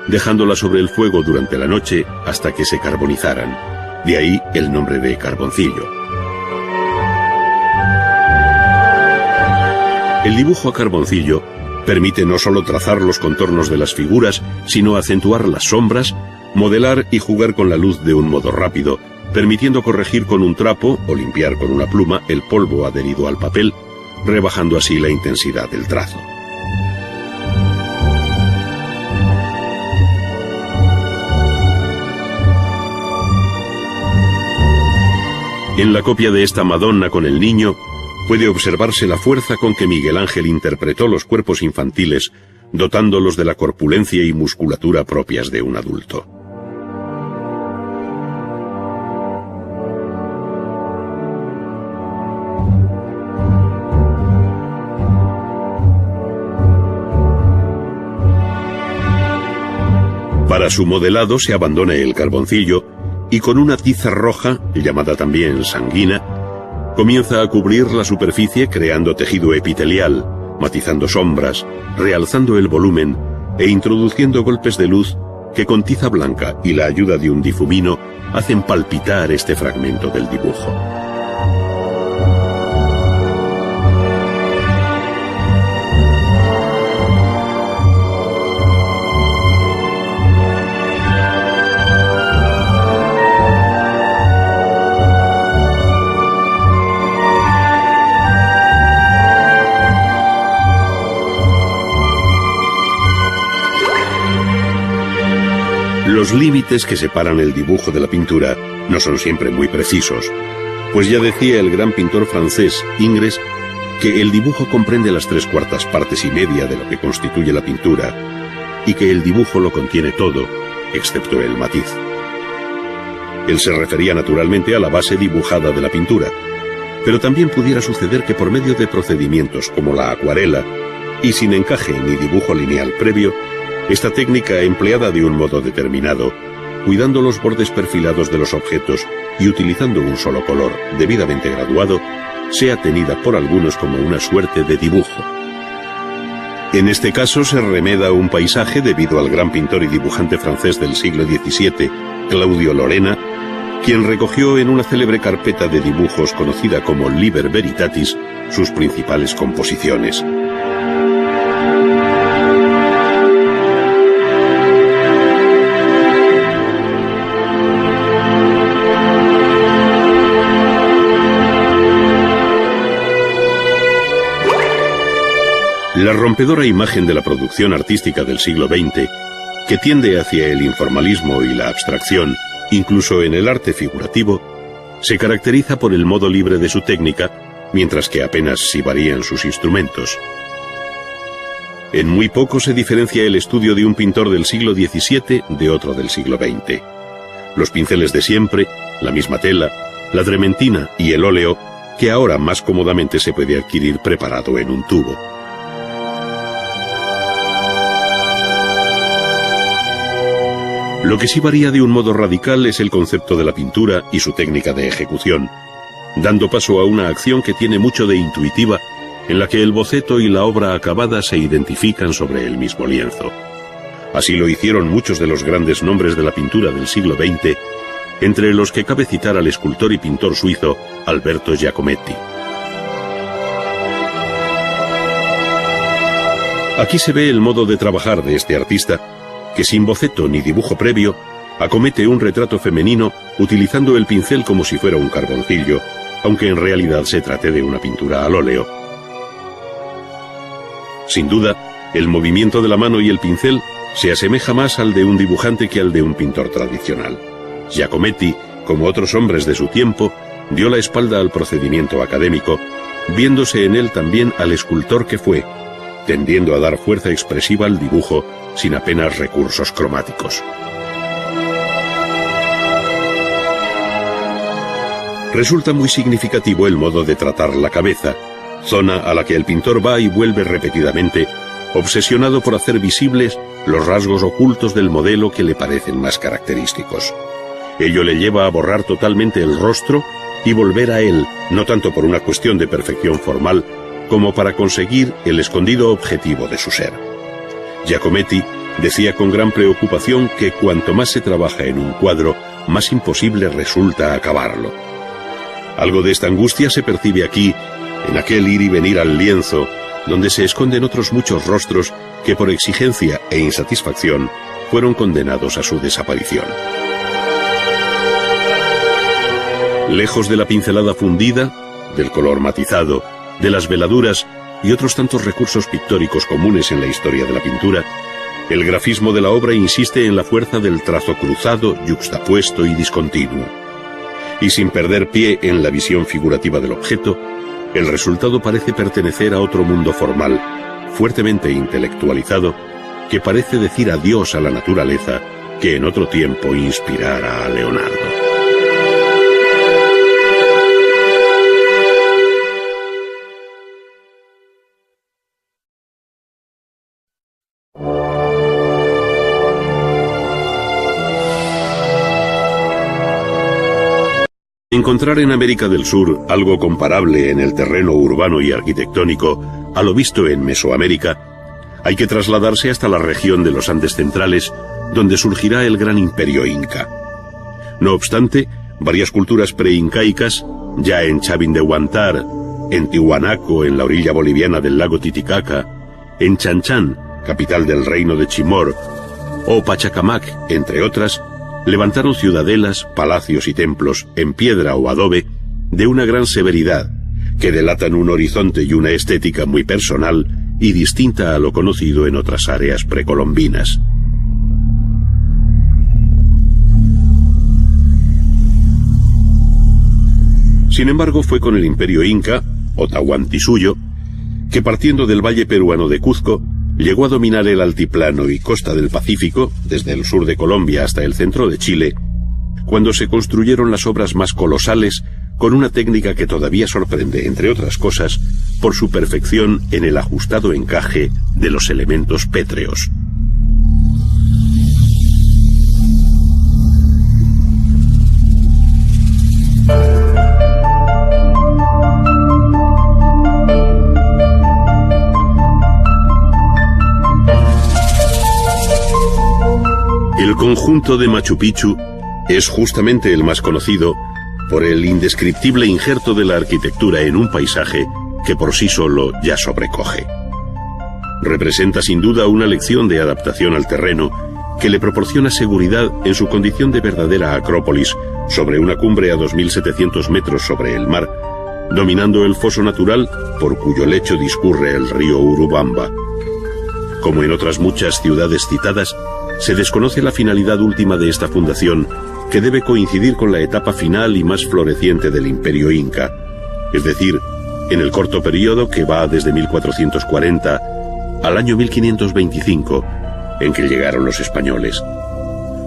dejándola sobre el fuego durante la noche hasta que se carbonizaran. De ahí el nombre de carboncillo. El dibujo a carboncillo permite no solo trazar los contornos de las figuras, sino acentuar las sombras, modelar y jugar con la luz de un modo rápido, permitiendo corregir con un trapo o limpiar con una pluma el polvo adherido al papel, rebajando así la intensidad del trazo. En la copia de esta Madonna con el niño, puede observarse la fuerza con que Miguel Ángel interpretó los cuerpos infantiles, dotándolos de la corpulencia y musculatura propias de un adulto. Para su modelado se abandona el carboncillo y con una tiza roja, llamada también sanguina, comienza a cubrir la superficie creando tejido epitelial, matizando sombras, realzando el volumen e introduciendo golpes de luz que con tiza blanca y la ayuda de un difumino hacen palpitar este fragmento del dibujo. Los límites que separan el dibujo de la pintura no son siempre muy precisos, pues ya decía el gran pintor francés Ingres que el dibujo comprende las 3/4 partes y media de lo que constituye la pintura y que el dibujo lo contiene todo, excepto el matiz. Él se refería naturalmente a la base dibujada de la pintura, pero también pudiera suceder que por medio de procedimientos como la acuarela y sin encaje ni dibujo lineal previo, esta técnica empleada de un modo determinado, cuidando los bordes perfilados de los objetos y utilizando un solo color debidamente graduado, sea tenida por algunos como una suerte de dibujo. En este caso se remeda un paisaje debido al gran pintor y dibujante francés del siglo XVII, Claudio Lorena, quien recogió en una célebre carpeta de dibujos conocida como Liber Veritatis sus principales composiciones. La rompedora imagen de la producción artística del siglo XX, que tiende hacia el informalismo y la abstracción, incluso en el arte figurativo, se caracteriza por el modo libre de su técnica, mientras que apenas si varían sus instrumentos. En muy poco se diferencia el estudio de un pintor del siglo XVII de otro del siglo XX. Los pinceles de siempre, la misma tela, la trementina y el óleo, que ahora más cómodamente se puede adquirir preparado en un tubo. Lo que sí varía de un modo radical es el concepto de la pintura y su técnica de ejecución, dando paso a una acción que tiene mucho de intuitiva, en la que el boceto y la obra acabada se identifican sobre el mismo lienzo. Así lo hicieron muchos de los grandes nombres de la pintura del siglo XX, entre los que cabe citar al escultor y pintor suizo Alberto Giacometti. Aquí se ve el modo de trabajar de este artista, que sin boceto ni dibujo previo, acomete un retrato femenino utilizando el pincel como si fuera un carboncillo, aunque en realidad se trate de una pintura al óleo. Sin duda, el movimiento de la mano y el pincel se asemeja más al de un dibujante que al de un pintor tradicional. Giacometti, como otros hombres de su tiempo, dio la espalda al procedimiento académico, viéndose en él también al escultor que fue, tendiendo a dar fuerza expresiva al dibujo sin apenas recursos cromáticos. Resulta muy significativo el modo de tratar la cabeza, zona a la que el pintor va y vuelve repetidamente, obsesionado por hacer visibles los rasgos ocultos del modelo que le parecen más característicos. Ello le lleva a borrar totalmente el rostro y volver a él, no tanto por una cuestión de perfección formal, como para conseguir el escondido objetivo de su ser. Giacometti decía con gran preocupación que cuanto más se trabaja en un cuadro, más imposible resulta acabarlo. Algo de esta angustia se percibe aquí, en aquel ir y venir al lienzo, donde se esconden otros muchos rostros que por exigencia e insatisfacción fueron condenados a su desaparición. Lejos de la pincelada fundida, del color matizado, de las veladuras y otros tantos recursos pictóricos comunes en la historia de la pintura, el grafismo de la obra insiste en la fuerza del trazo cruzado, yuxtapuesto y discontinuo. Y sin perder pie en la visión figurativa del objeto, el resultado parece pertenecer a otro mundo formal, fuertemente intelectualizado, que parece decir adiós a la naturaleza que en otro tiempo inspirara a Leonardo. Encontrar en América del Sur algo comparable en el terreno urbano y arquitectónico a lo visto en Mesoamérica, hay que trasladarse hasta la región de los Andes centrales, donde surgirá el gran imperio inca. No obstante, varias culturas preincaicas, ya en Chavín de Huántar, en Tiwanaco, en la orilla boliviana del lago Titicaca, en Chan Chan, capital del reino de Chimor, o Pachacamac, entre otras, levantaron ciudadelas, palacios y templos en piedra o adobe de una gran severidad, que delatan un horizonte y una estética muy personal y distinta a lo conocido en otras áreas precolombinas. Sin embargo, fue con el imperio inca, o Tahuantinsuyo, que partiendo del valle peruano de Cuzco, llegó a dominar el altiplano y costa del Pacífico, desde el sur de Colombia hasta el centro de Chile, cuando se construyeron las obras más colosales con una técnica que todavía sorprende, entre otras cosas, por su perfección en el ajustado encaje de los elementos pétreos. El conjunto de Machu Picchu es justamente el más conocido por el indescriptible injerto de la arquitectura en un paisaje que por sí solo ya sobrecoge. Representa sin duda una lección de adaptación al terreno que le proporciona seguridad en su condición de verdadera acrópolis sobre una cumbre a 2.700 metros sobre el mar, dominando el foso natural por cuyo lecho discurre el río Urubamba. Como en otras muchas ciudades citadas, se desconoce la finalidad última de esta fundación, que debe coincidir con la etapa final y más floreciente del imperio inca, es decir, en el corto periodo que va desde 1440 al año 1525, en que llegaron los españoles.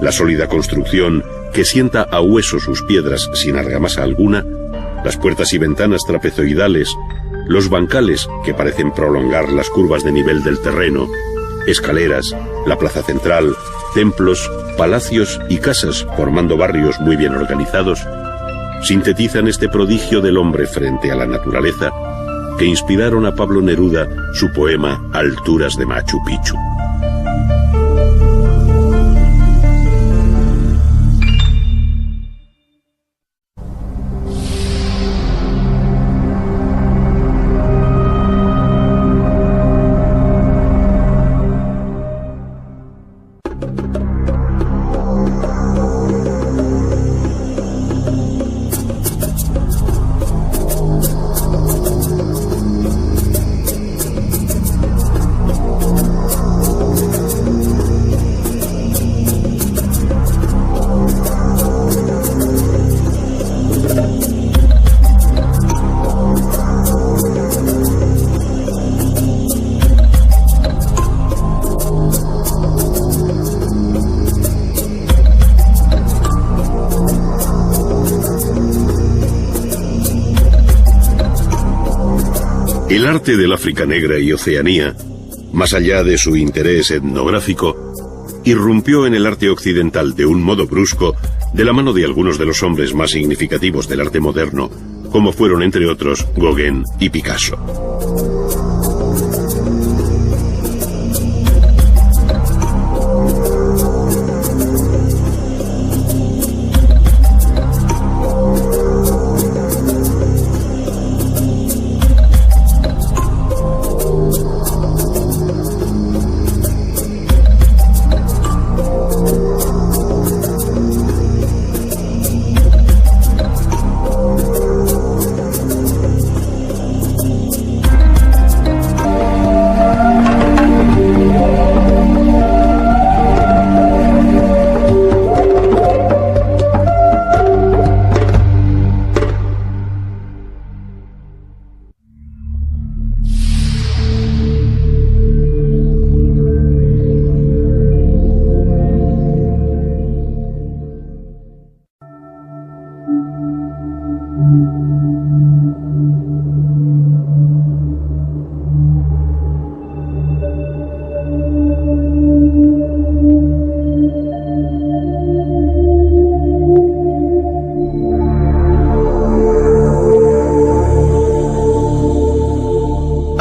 La sólida construcción, que sienta a hueso sus piedras sin argamasa alguna, las puertas y ventanas trapezoidales, los bancales que parecen prolongar las curvas de nivel del terreno, escaleras, la plaza central, templos palacios y casas formando barrios muy bien organizados, sintetizan este prodigio del hombre frente a la naturaleza que inspiraron a Pablo Neruda su poema Alturas de Machu Picchu. El arte del África Negra y Oceanía, más allá de su interés etnográfico, irrumpió en el arte occidental de un modo brusco de la mano de algunos de los hombres más significativos del arte moderno, como fueron entre otros Gauguin y Picasso.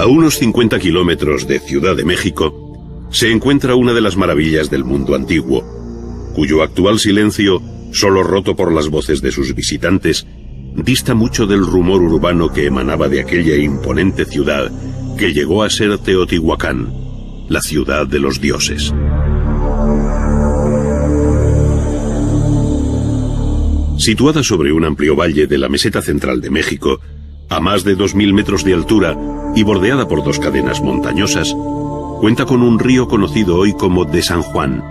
A unos 50 kilómetros de Ciudad de México se encuentra una de las maravillas del mundo antiguo, cuyo actual silencio, solo roto por las voces de sus visitantes, dista mucho del rumor urbano que emanaba de aquella imponente ciudad que llegó a ser Teotihuacán, la ciudad de los dioses. Situada sobre un amplio valle de la meseta central de México, a más de 2000 metros de altura y bordeada por dos cadenas montañosas, cuenta con un río conocido hoy como de San Juan.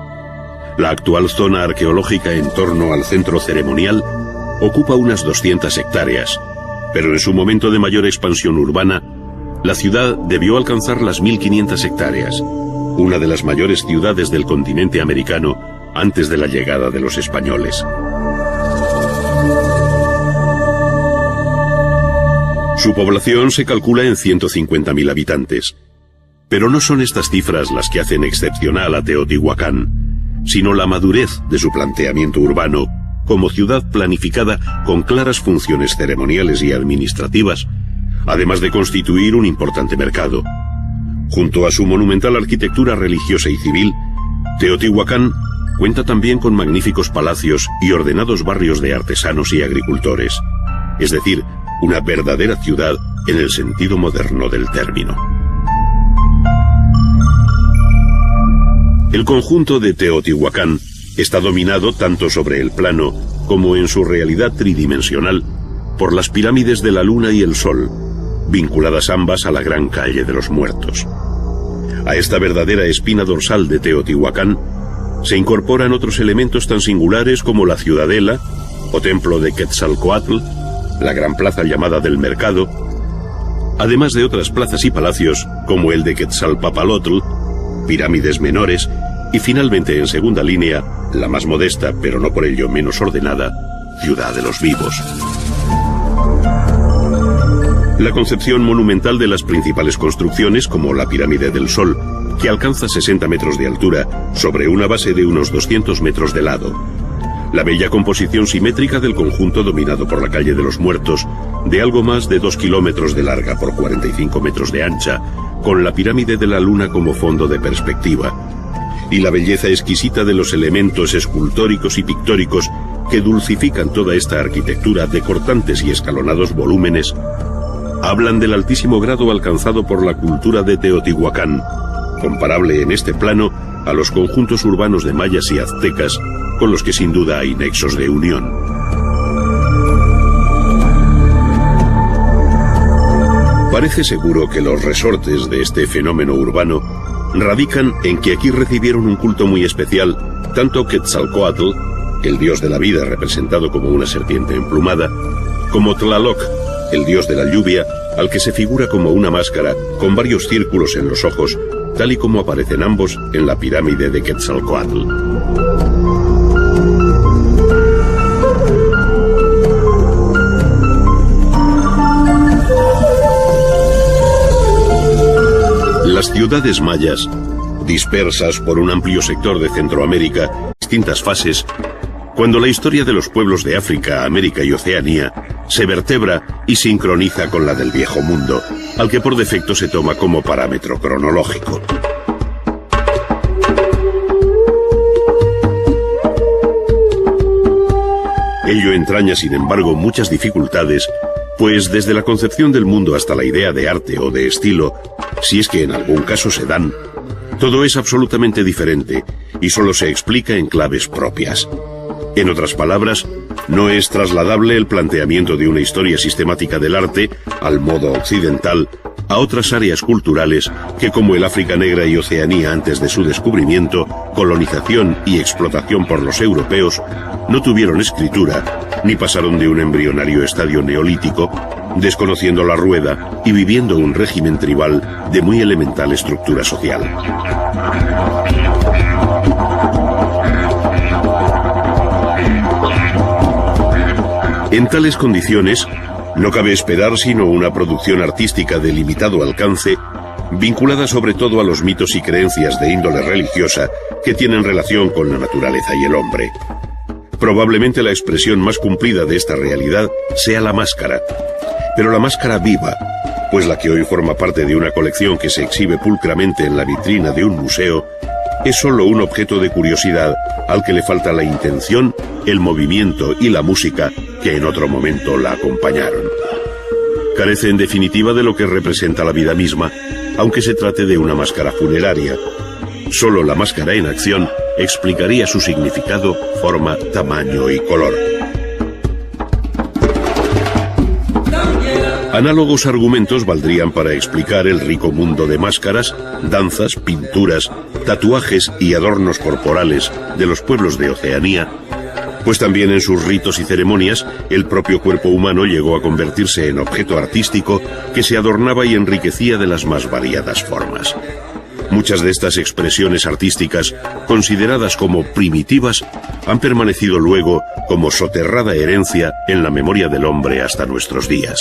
La actual zona arqueológica en torno al centro ceremonial ocupa unas 200 hectáreas, pero en su momento de mayor expansión urbana, la ciudad debió alcanzar las 1500 hectáreas, una de las mayores ciudades del continente americano antes de la llegada de los españoles. Su población se calcula en 150.000 habitantes. Pero no son estas cifras las que hacen excepcional a Teotihuacán, sino la madurez de su planteamiento urbano como ciudad planificada con claras funciones ceremoniales y administrativas, además de constituir un importante mercado. Junto a su monumental arquitectura religiosa y civil, Teotihuacán cuenta también con magníficos palacios y ordenados barrios de artesanos y agricultores, es decir, una verdadera ciudad en el sentido moderno del término. El conjunto de Teotihuacán está dominado tanto sobre el plano como en su realidad tridimensional por las pirámides de la Luna y el Sol, vinculadas ambas a la gran calle de los muertos. A esta verdadera espina dorsal de Teotihuacán se incorporan otros elementos tan singulares como la ciudadela o templo de Quetzalcóatl, la gran plaza llamada del Mercado, además de otras plazas y palacios como el de Quetzalpapalotl, pirámides menores y finalmente en segunda línea, la más modesta pero no por ello menos ordenada, Ciudad de los Vivos. La concepción monumental de las principales construcciones, como la Pirámide del Sol, que alcanza 60 metros de altura sobre una base de unos 200 metros de lado. La bella composición simétrica del conjunto dominado por la Calle de los Muertos, de algo más de 2 kilómetros de larga por 45 metros de ancha, con la Pirámide de la Luna como fondo de perspectiva. Y la belleza exquisita de los elementos escultóricos y pictóricos que dulcifican toda esta arquitectura de cortantes y escalonados volúmenes, hablan del altísimo grado alcanzado por la cultura de Teotihuacán, comparable en este plano a los conjuntos urbanos de mayas y aztecas, con los que sin duda hay nexos de unión. Parece seguro que los resortes de este fenómeno urbano radican en que aquí recibieron un culto muy especial tanto Quetzalcóatl, el dios de la vida representado como una serpiente emplumada, como Tlaloc, el dios de la lluvia, al que se figura como una máscara con varios círculos en los ojos, tal y como aparecen ambos en la pirámide de Quetzalcóatl. Las ciudades mayas, dispersas por un amplio sector de Centroamérica, en distintas fases, cuando la historia de los pueblos de África, América y Oceanía se vertebra y sincroniza con la del Viejo Mundo, al que por defecto se toma como parámetro cronológico. Ello entraña, sin embargo, muchas dificultades, pues desde la concepción del mundo hasta la idea de arte o de estilo, si es que en algún caso se dan, todo es absolutamente diferente y solo se explica en claves propias. En otras palabras, no es trasladable el planteamiento de una historia sistemática del arte, al modo occidental, a otras áreas culturales que, como el África Negra y Oceanía antes de su descubrimiento, colonización y explotación por los europeos, no tuvieron escritura, ni pasaron de un embrionario estadio neolítico, desconociendo la rueda y viviendo un régimen tribal de muy elemental estructura social. En tales condiciones, no cabe esperar sino una producción artística de limitado alcance, vinculada sobre todo a los mitos y creencias de índole religiosa que tienen relación con la naturaleza y el hombre. Probablemente la expresión más cumplida de esta realidad sea la máscara, pero la máscara viva, pues la que hoy forma parte de una colección que se exhibe pulcramente en la vitrina de un museo, es solo un objeto de curiosidad al que le falta la intención, el movimiento y la música que en otro momento la acompañaron. Carece en definitiva de lo que representa la vida misma, aunque se trate de una máscara funeraria. Solo la máscara en acción explicaría su significado, forma, tamaño y color. Análogos argumentos valdrían para explicar el rico mundo de máscaras, danzas, pinturas, tatuajes y adornos corporales de los pueblos de Oceanía, pues también en sus ritos y ceremonias el propio cuerpo humano llegó a convertirse en objeto artístico que se adornaba y enriquecía de las más variadas formas. Muchas de estas expresiones artísticas, consideradas como primitivas, han permanecido luego como soterrada herencia en la memoria del hombre hasta nuestros días.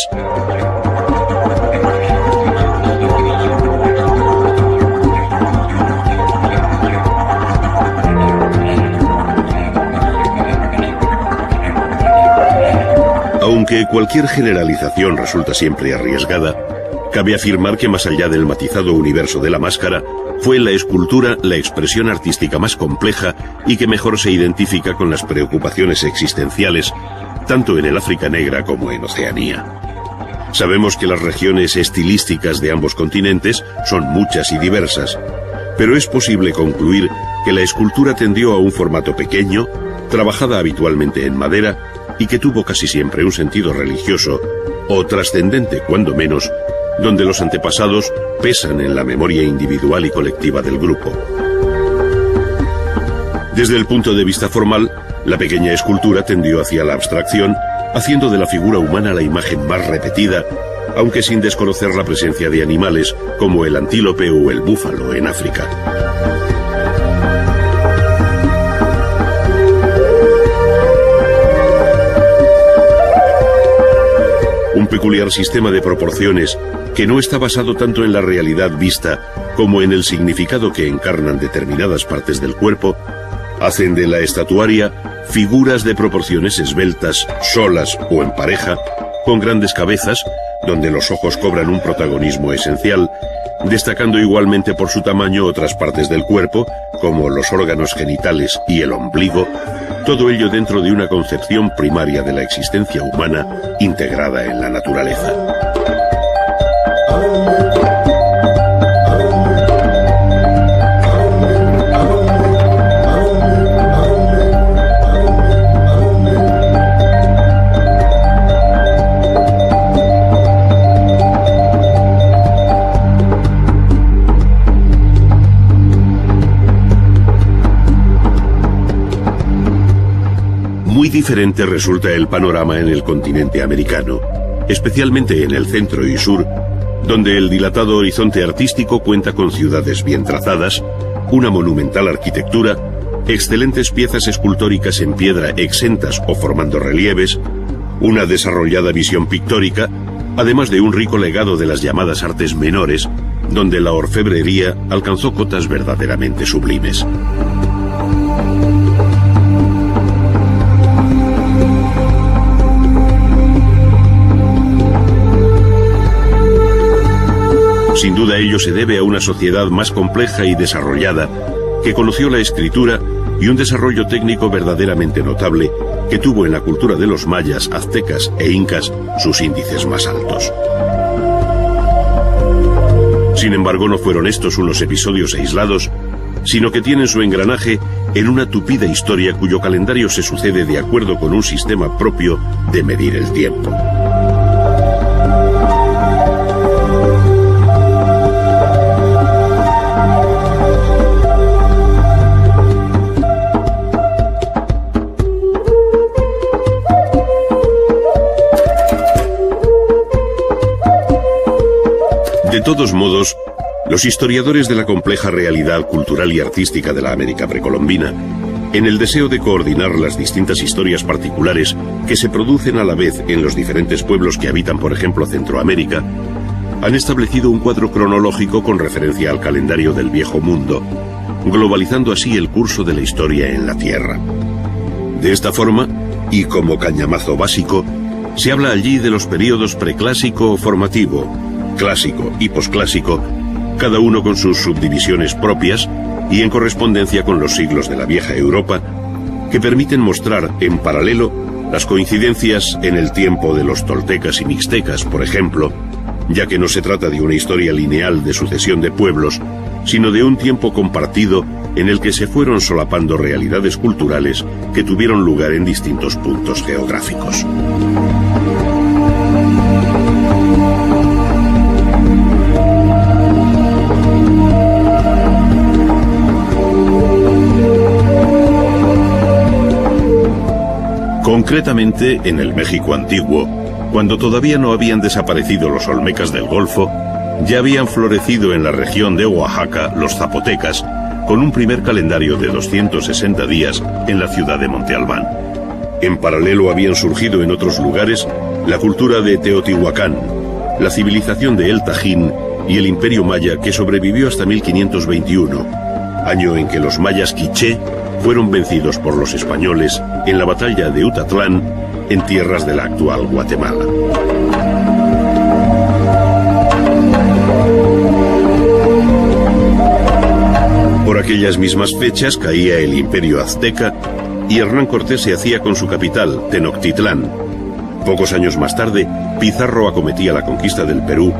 Aunque cualquier generalización resulta siempre arriesgada, cabe afirmar que más allá del matizado universo de la máscara, fue la escultura la expresión artística más compleja y que mejor se identifica con las preocupaciones existenciales, tanto en el África Negra como en Oceanía. Sabemos que las regiones estilísticas de ambos continentes son muchas y diversas, pero es posible concluir que la escultura tendió a un formato pequeño, trabajada habitualmente en madera, y que tuvo casi siempre un sentido religioso, o trascendente cuando menos, donde los antepasados pesan en la memoria individual y colectiva del grupo. Desde el punto de vista formal, la pequeña escultura tendió hacia la abstracción, haciendo de la figura humana la imagen más repetida, aunque sin desconocer la presencia de animales como el antílope o el búfalo en África. un peculiar sistema de proporciones que no está basado tanto en la realidad vista como en el significado que encarnan determinadas partes del cuerpo, hacen de la estatuaria figuras de proporciones esbeltas, solas o en pareja, con grandes cabezas, donde los ojos cobran un protagonismo esencial, destacando igualmente por su tamaño otras partes del cuerpo, como los órganos genitales y el ombligo, todo ello dentro de una concepción primaria de la existencia humana integrada en la naturaleza. Muy diferente resulta el panorama en el continente americano, especialmente en el centro y sur, donde el dilatado horizonte artístico cuenta con ciudades bien trazadas, una monumental arquitectura, excelentes piezas escultóricas en piedra exentas o formando relieves, una desarrollada visión pictórica, además de un rico legado de las llamadas artes menores, donde la orfebrería alcanzó cotas verdaderamente sublimes. Sin duda ello se debe a una sociedad más compleja y desarrollada que conoció la escritura y un desarrollo técnico verdaderamente notable que tuvo en la cultura de los mayas, aztecas e incas sus índices más altos. Sin embargo, no fueron estos unos episodios aislados, sino que tienen su engranaje en una tupida historia cuyo calendario se sucede de acuerdo con un sistema propio de medir el tiempo. De todos modos, los historiadores de la compleja realidad cultural y artística de la América precolombina, en el deseo de coordinar las distintas historias particulares que se producen a la vez en los diferentes pueblos que habitan, por ejemplo, Centroamérica, han establecido un cuadro cronológico con referencia al calendario del Viejo Mundo, globalizando así el curso de la historia en la Tierra. De esta forma, y como cañamazo básico, se habla allí de los períodos preclásico o formativo, clásico y posclásico, cada uno con sus subdivisiones propias y en correspondencia con los siglos de la vieja Europa, que permiten mostrar en paralelo las coincidencias en el tiempo de los toltecas y mixtecas, por ejemplo, ya que no se trata de una historia lineal de sucesión de pueblos, sino de un tiempo compartido en el que se fueron solapando realidades culturales que tuvieron lugar en distintos puntos geográficos. Concretamente, en el México antiguo, cuando todavía no habían desaparecido los olmecas del Golfo, ya habían florecido en la región de Oaxaca los zapotecas, con un primer calendario de 260 días en la ciudad de Monte Albán. En paralelo habían surgido en otros lugares la cultura de Teotihuacán, la civilización de El Tajín y el imperio maya que sobrevivió hasta 1521, año en que los mayas quiché fueron vencidos por los españoles en la batalla de Utatlán, en tierras de la actual Guatemala. Por aquellas mismas fechas caía el imperio azteca y Hernán Cortés se hacía con su capital, Tenochtitlán. Pocos años más tarde, Pizarro acometía la conquista del Perú,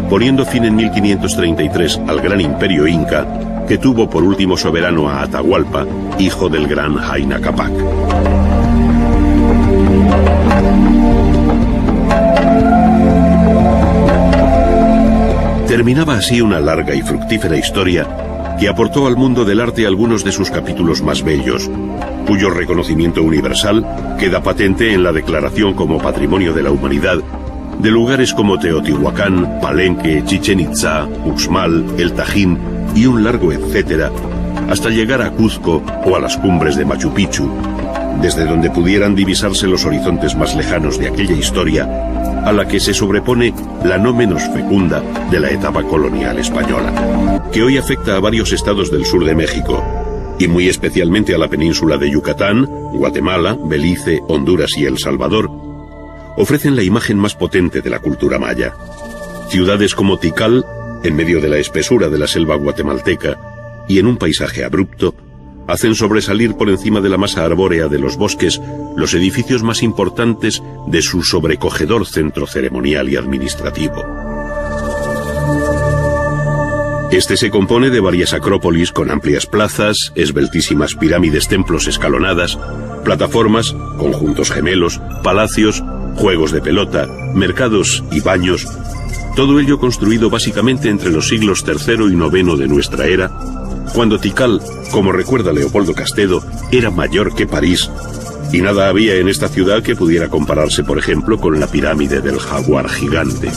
poniendo fin en 1533 al gran imperio inca, que tuvo por último soberano a Atahualpa, hijo del gran Huayna Cápac. Terminaba así una larga y fructífera historia que aportó al mundo del arte algunos de sus capítulos más bellos, cuyo reconocimiento universal queda patente en la declaración como Patrimonio de la Humanidad de lugares como Teotihuacán, Palenque, Chichén Itzá, Uxmal, El Tajín y un largo etcétera, hasta llegar a Cuzco o a las cumbres de Machu Picchu, desde donde pudieran divisarse los horizontes más lejanos de aquella historia a la que se sobrepone la no menos fecunda de la etapa colonial española, que hoy afecta a varios estados del sur de México, y muy especialmente a la península de Yucatán, Guatemala, Belice, Honduras y El Salvador, ofrecen la imagen más potente de la cultura maya. Ciudades como Tikal, en medio de la espesura de la selva guatemalteca y en un paisaje abrupto, hacen sobresalir por encima de la masa arbórea de los bosques los edificios más importantes de su sobrecogedor centro ceremonial y administrativo. Este se compone de varias acrópolis con amplias plazas, esbeltísimas pirámides, templos escalonadas, plataformas, conjuntos gemelos, palacios, juegos de pelota, mercados y baños, todo ello construido básicamente entre los siglos III y IX de nuestra era, cuando Tikal, como recuerda Leopoldo Castedo, era mayor que París, y nada había en esta ciudad que pudiera compararse, por ejemplo, con la pirámide del jaguar gigante.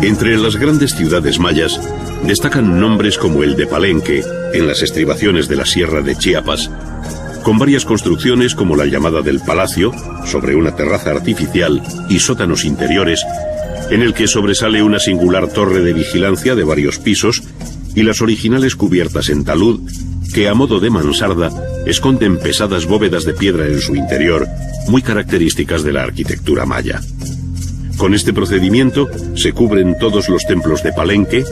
Entre las grandes ciudades mayas destacan nombres como el de Palenque, en las estribaciones de la Sierra de Chiapas, con varias construcciones como la llamada del Palacio, sobre una terraza artificial y sótanos interiores, en el que sobresale una singular torre de vigilancia de varios pisos y las originales cubiertas en talud, que a modo de mansarda esconden pesadas bóvedas de piedra en su interior, muy características de la arquitectura maya. Con este procedimiento se cubren todos los templos de Palenque,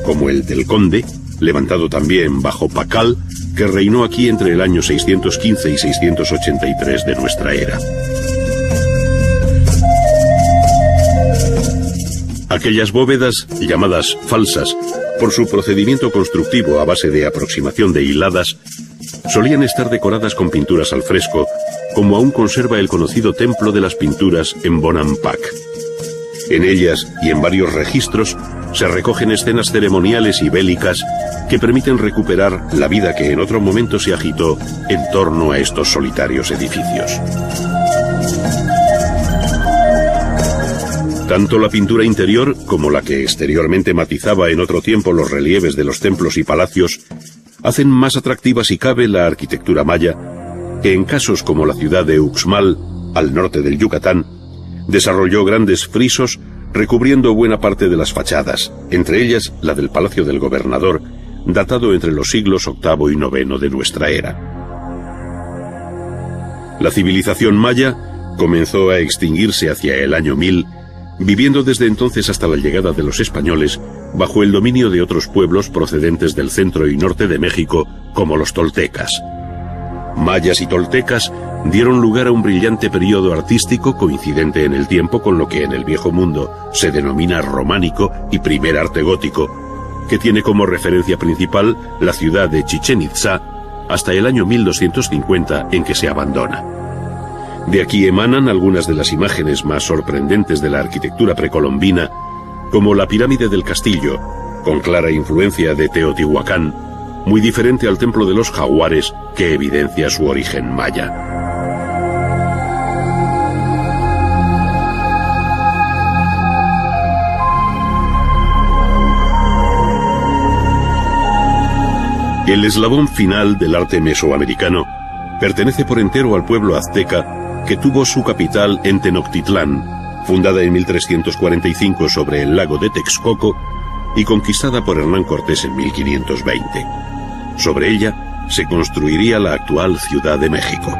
como el del Conde, levantado también bajo Pacal, que reinó aquí entre el año 615 y 683 de nuestra era. Aquellas bóvedas, llamadas falsas, por su procedimiento constructivo a base de aproximación de hiladas, solían estar decoradas con pinturas al fresco, como aún conserva el conocido Templo de las Pinturas en Bonampak. En ellas y en varios registros se recogen escenas ceremoniales y bélicas que permiten recuperar la vida que en otro momento se agitó en torno a estos solitarios edificios. Tanto la pintura interior como la que exteriormente matizaba en otro tiempo los relieves de los templos y palacios hacen más atractiva si cabe la arquitectura maya, que en casos como la ciudad de Uxmal, al norte del Yucatán, desarrolló grandes frisos recubriendo buena parte de las fachadas, entre ellas la del Palacio del Gobernador, datado entre los siglos VIII y IX de nuestra era. La civilización maya comenzó a extinguirse hacia el año 1000, viviendo desde entonces hasta la llegada de los españoles bajo el dominio de otros pueblos procedentes del centro y norte de México, como los toltecas. Mayas y toltecas dieron lugar a un brillante periodo artístico coincidente en el tiempo con lo que en el Viejo Mundo se denomina románico y primer arte gótico, que tiene como referencia principal la ciudad de Chichén Itzá hasta el año 1250 en que se abandona. De aquí emanan algunas de las imágenes más sorprendentes de la arquitectura precolombina, como la pirámide del castillo, con clara influencia de Teotihuacán, muy diferente al templo de los jaguares que evidencia su origen maya. El eslabón final del arte mesoamericano pertenece por entero al pueblo azteca que tuvo su capital en Tenochtitlán, fundada en 1345 sobre el lago de Texcoco y conquistada por Hernán Cortés en 1520. Sobre ella se construiría la actual Ciudad de México.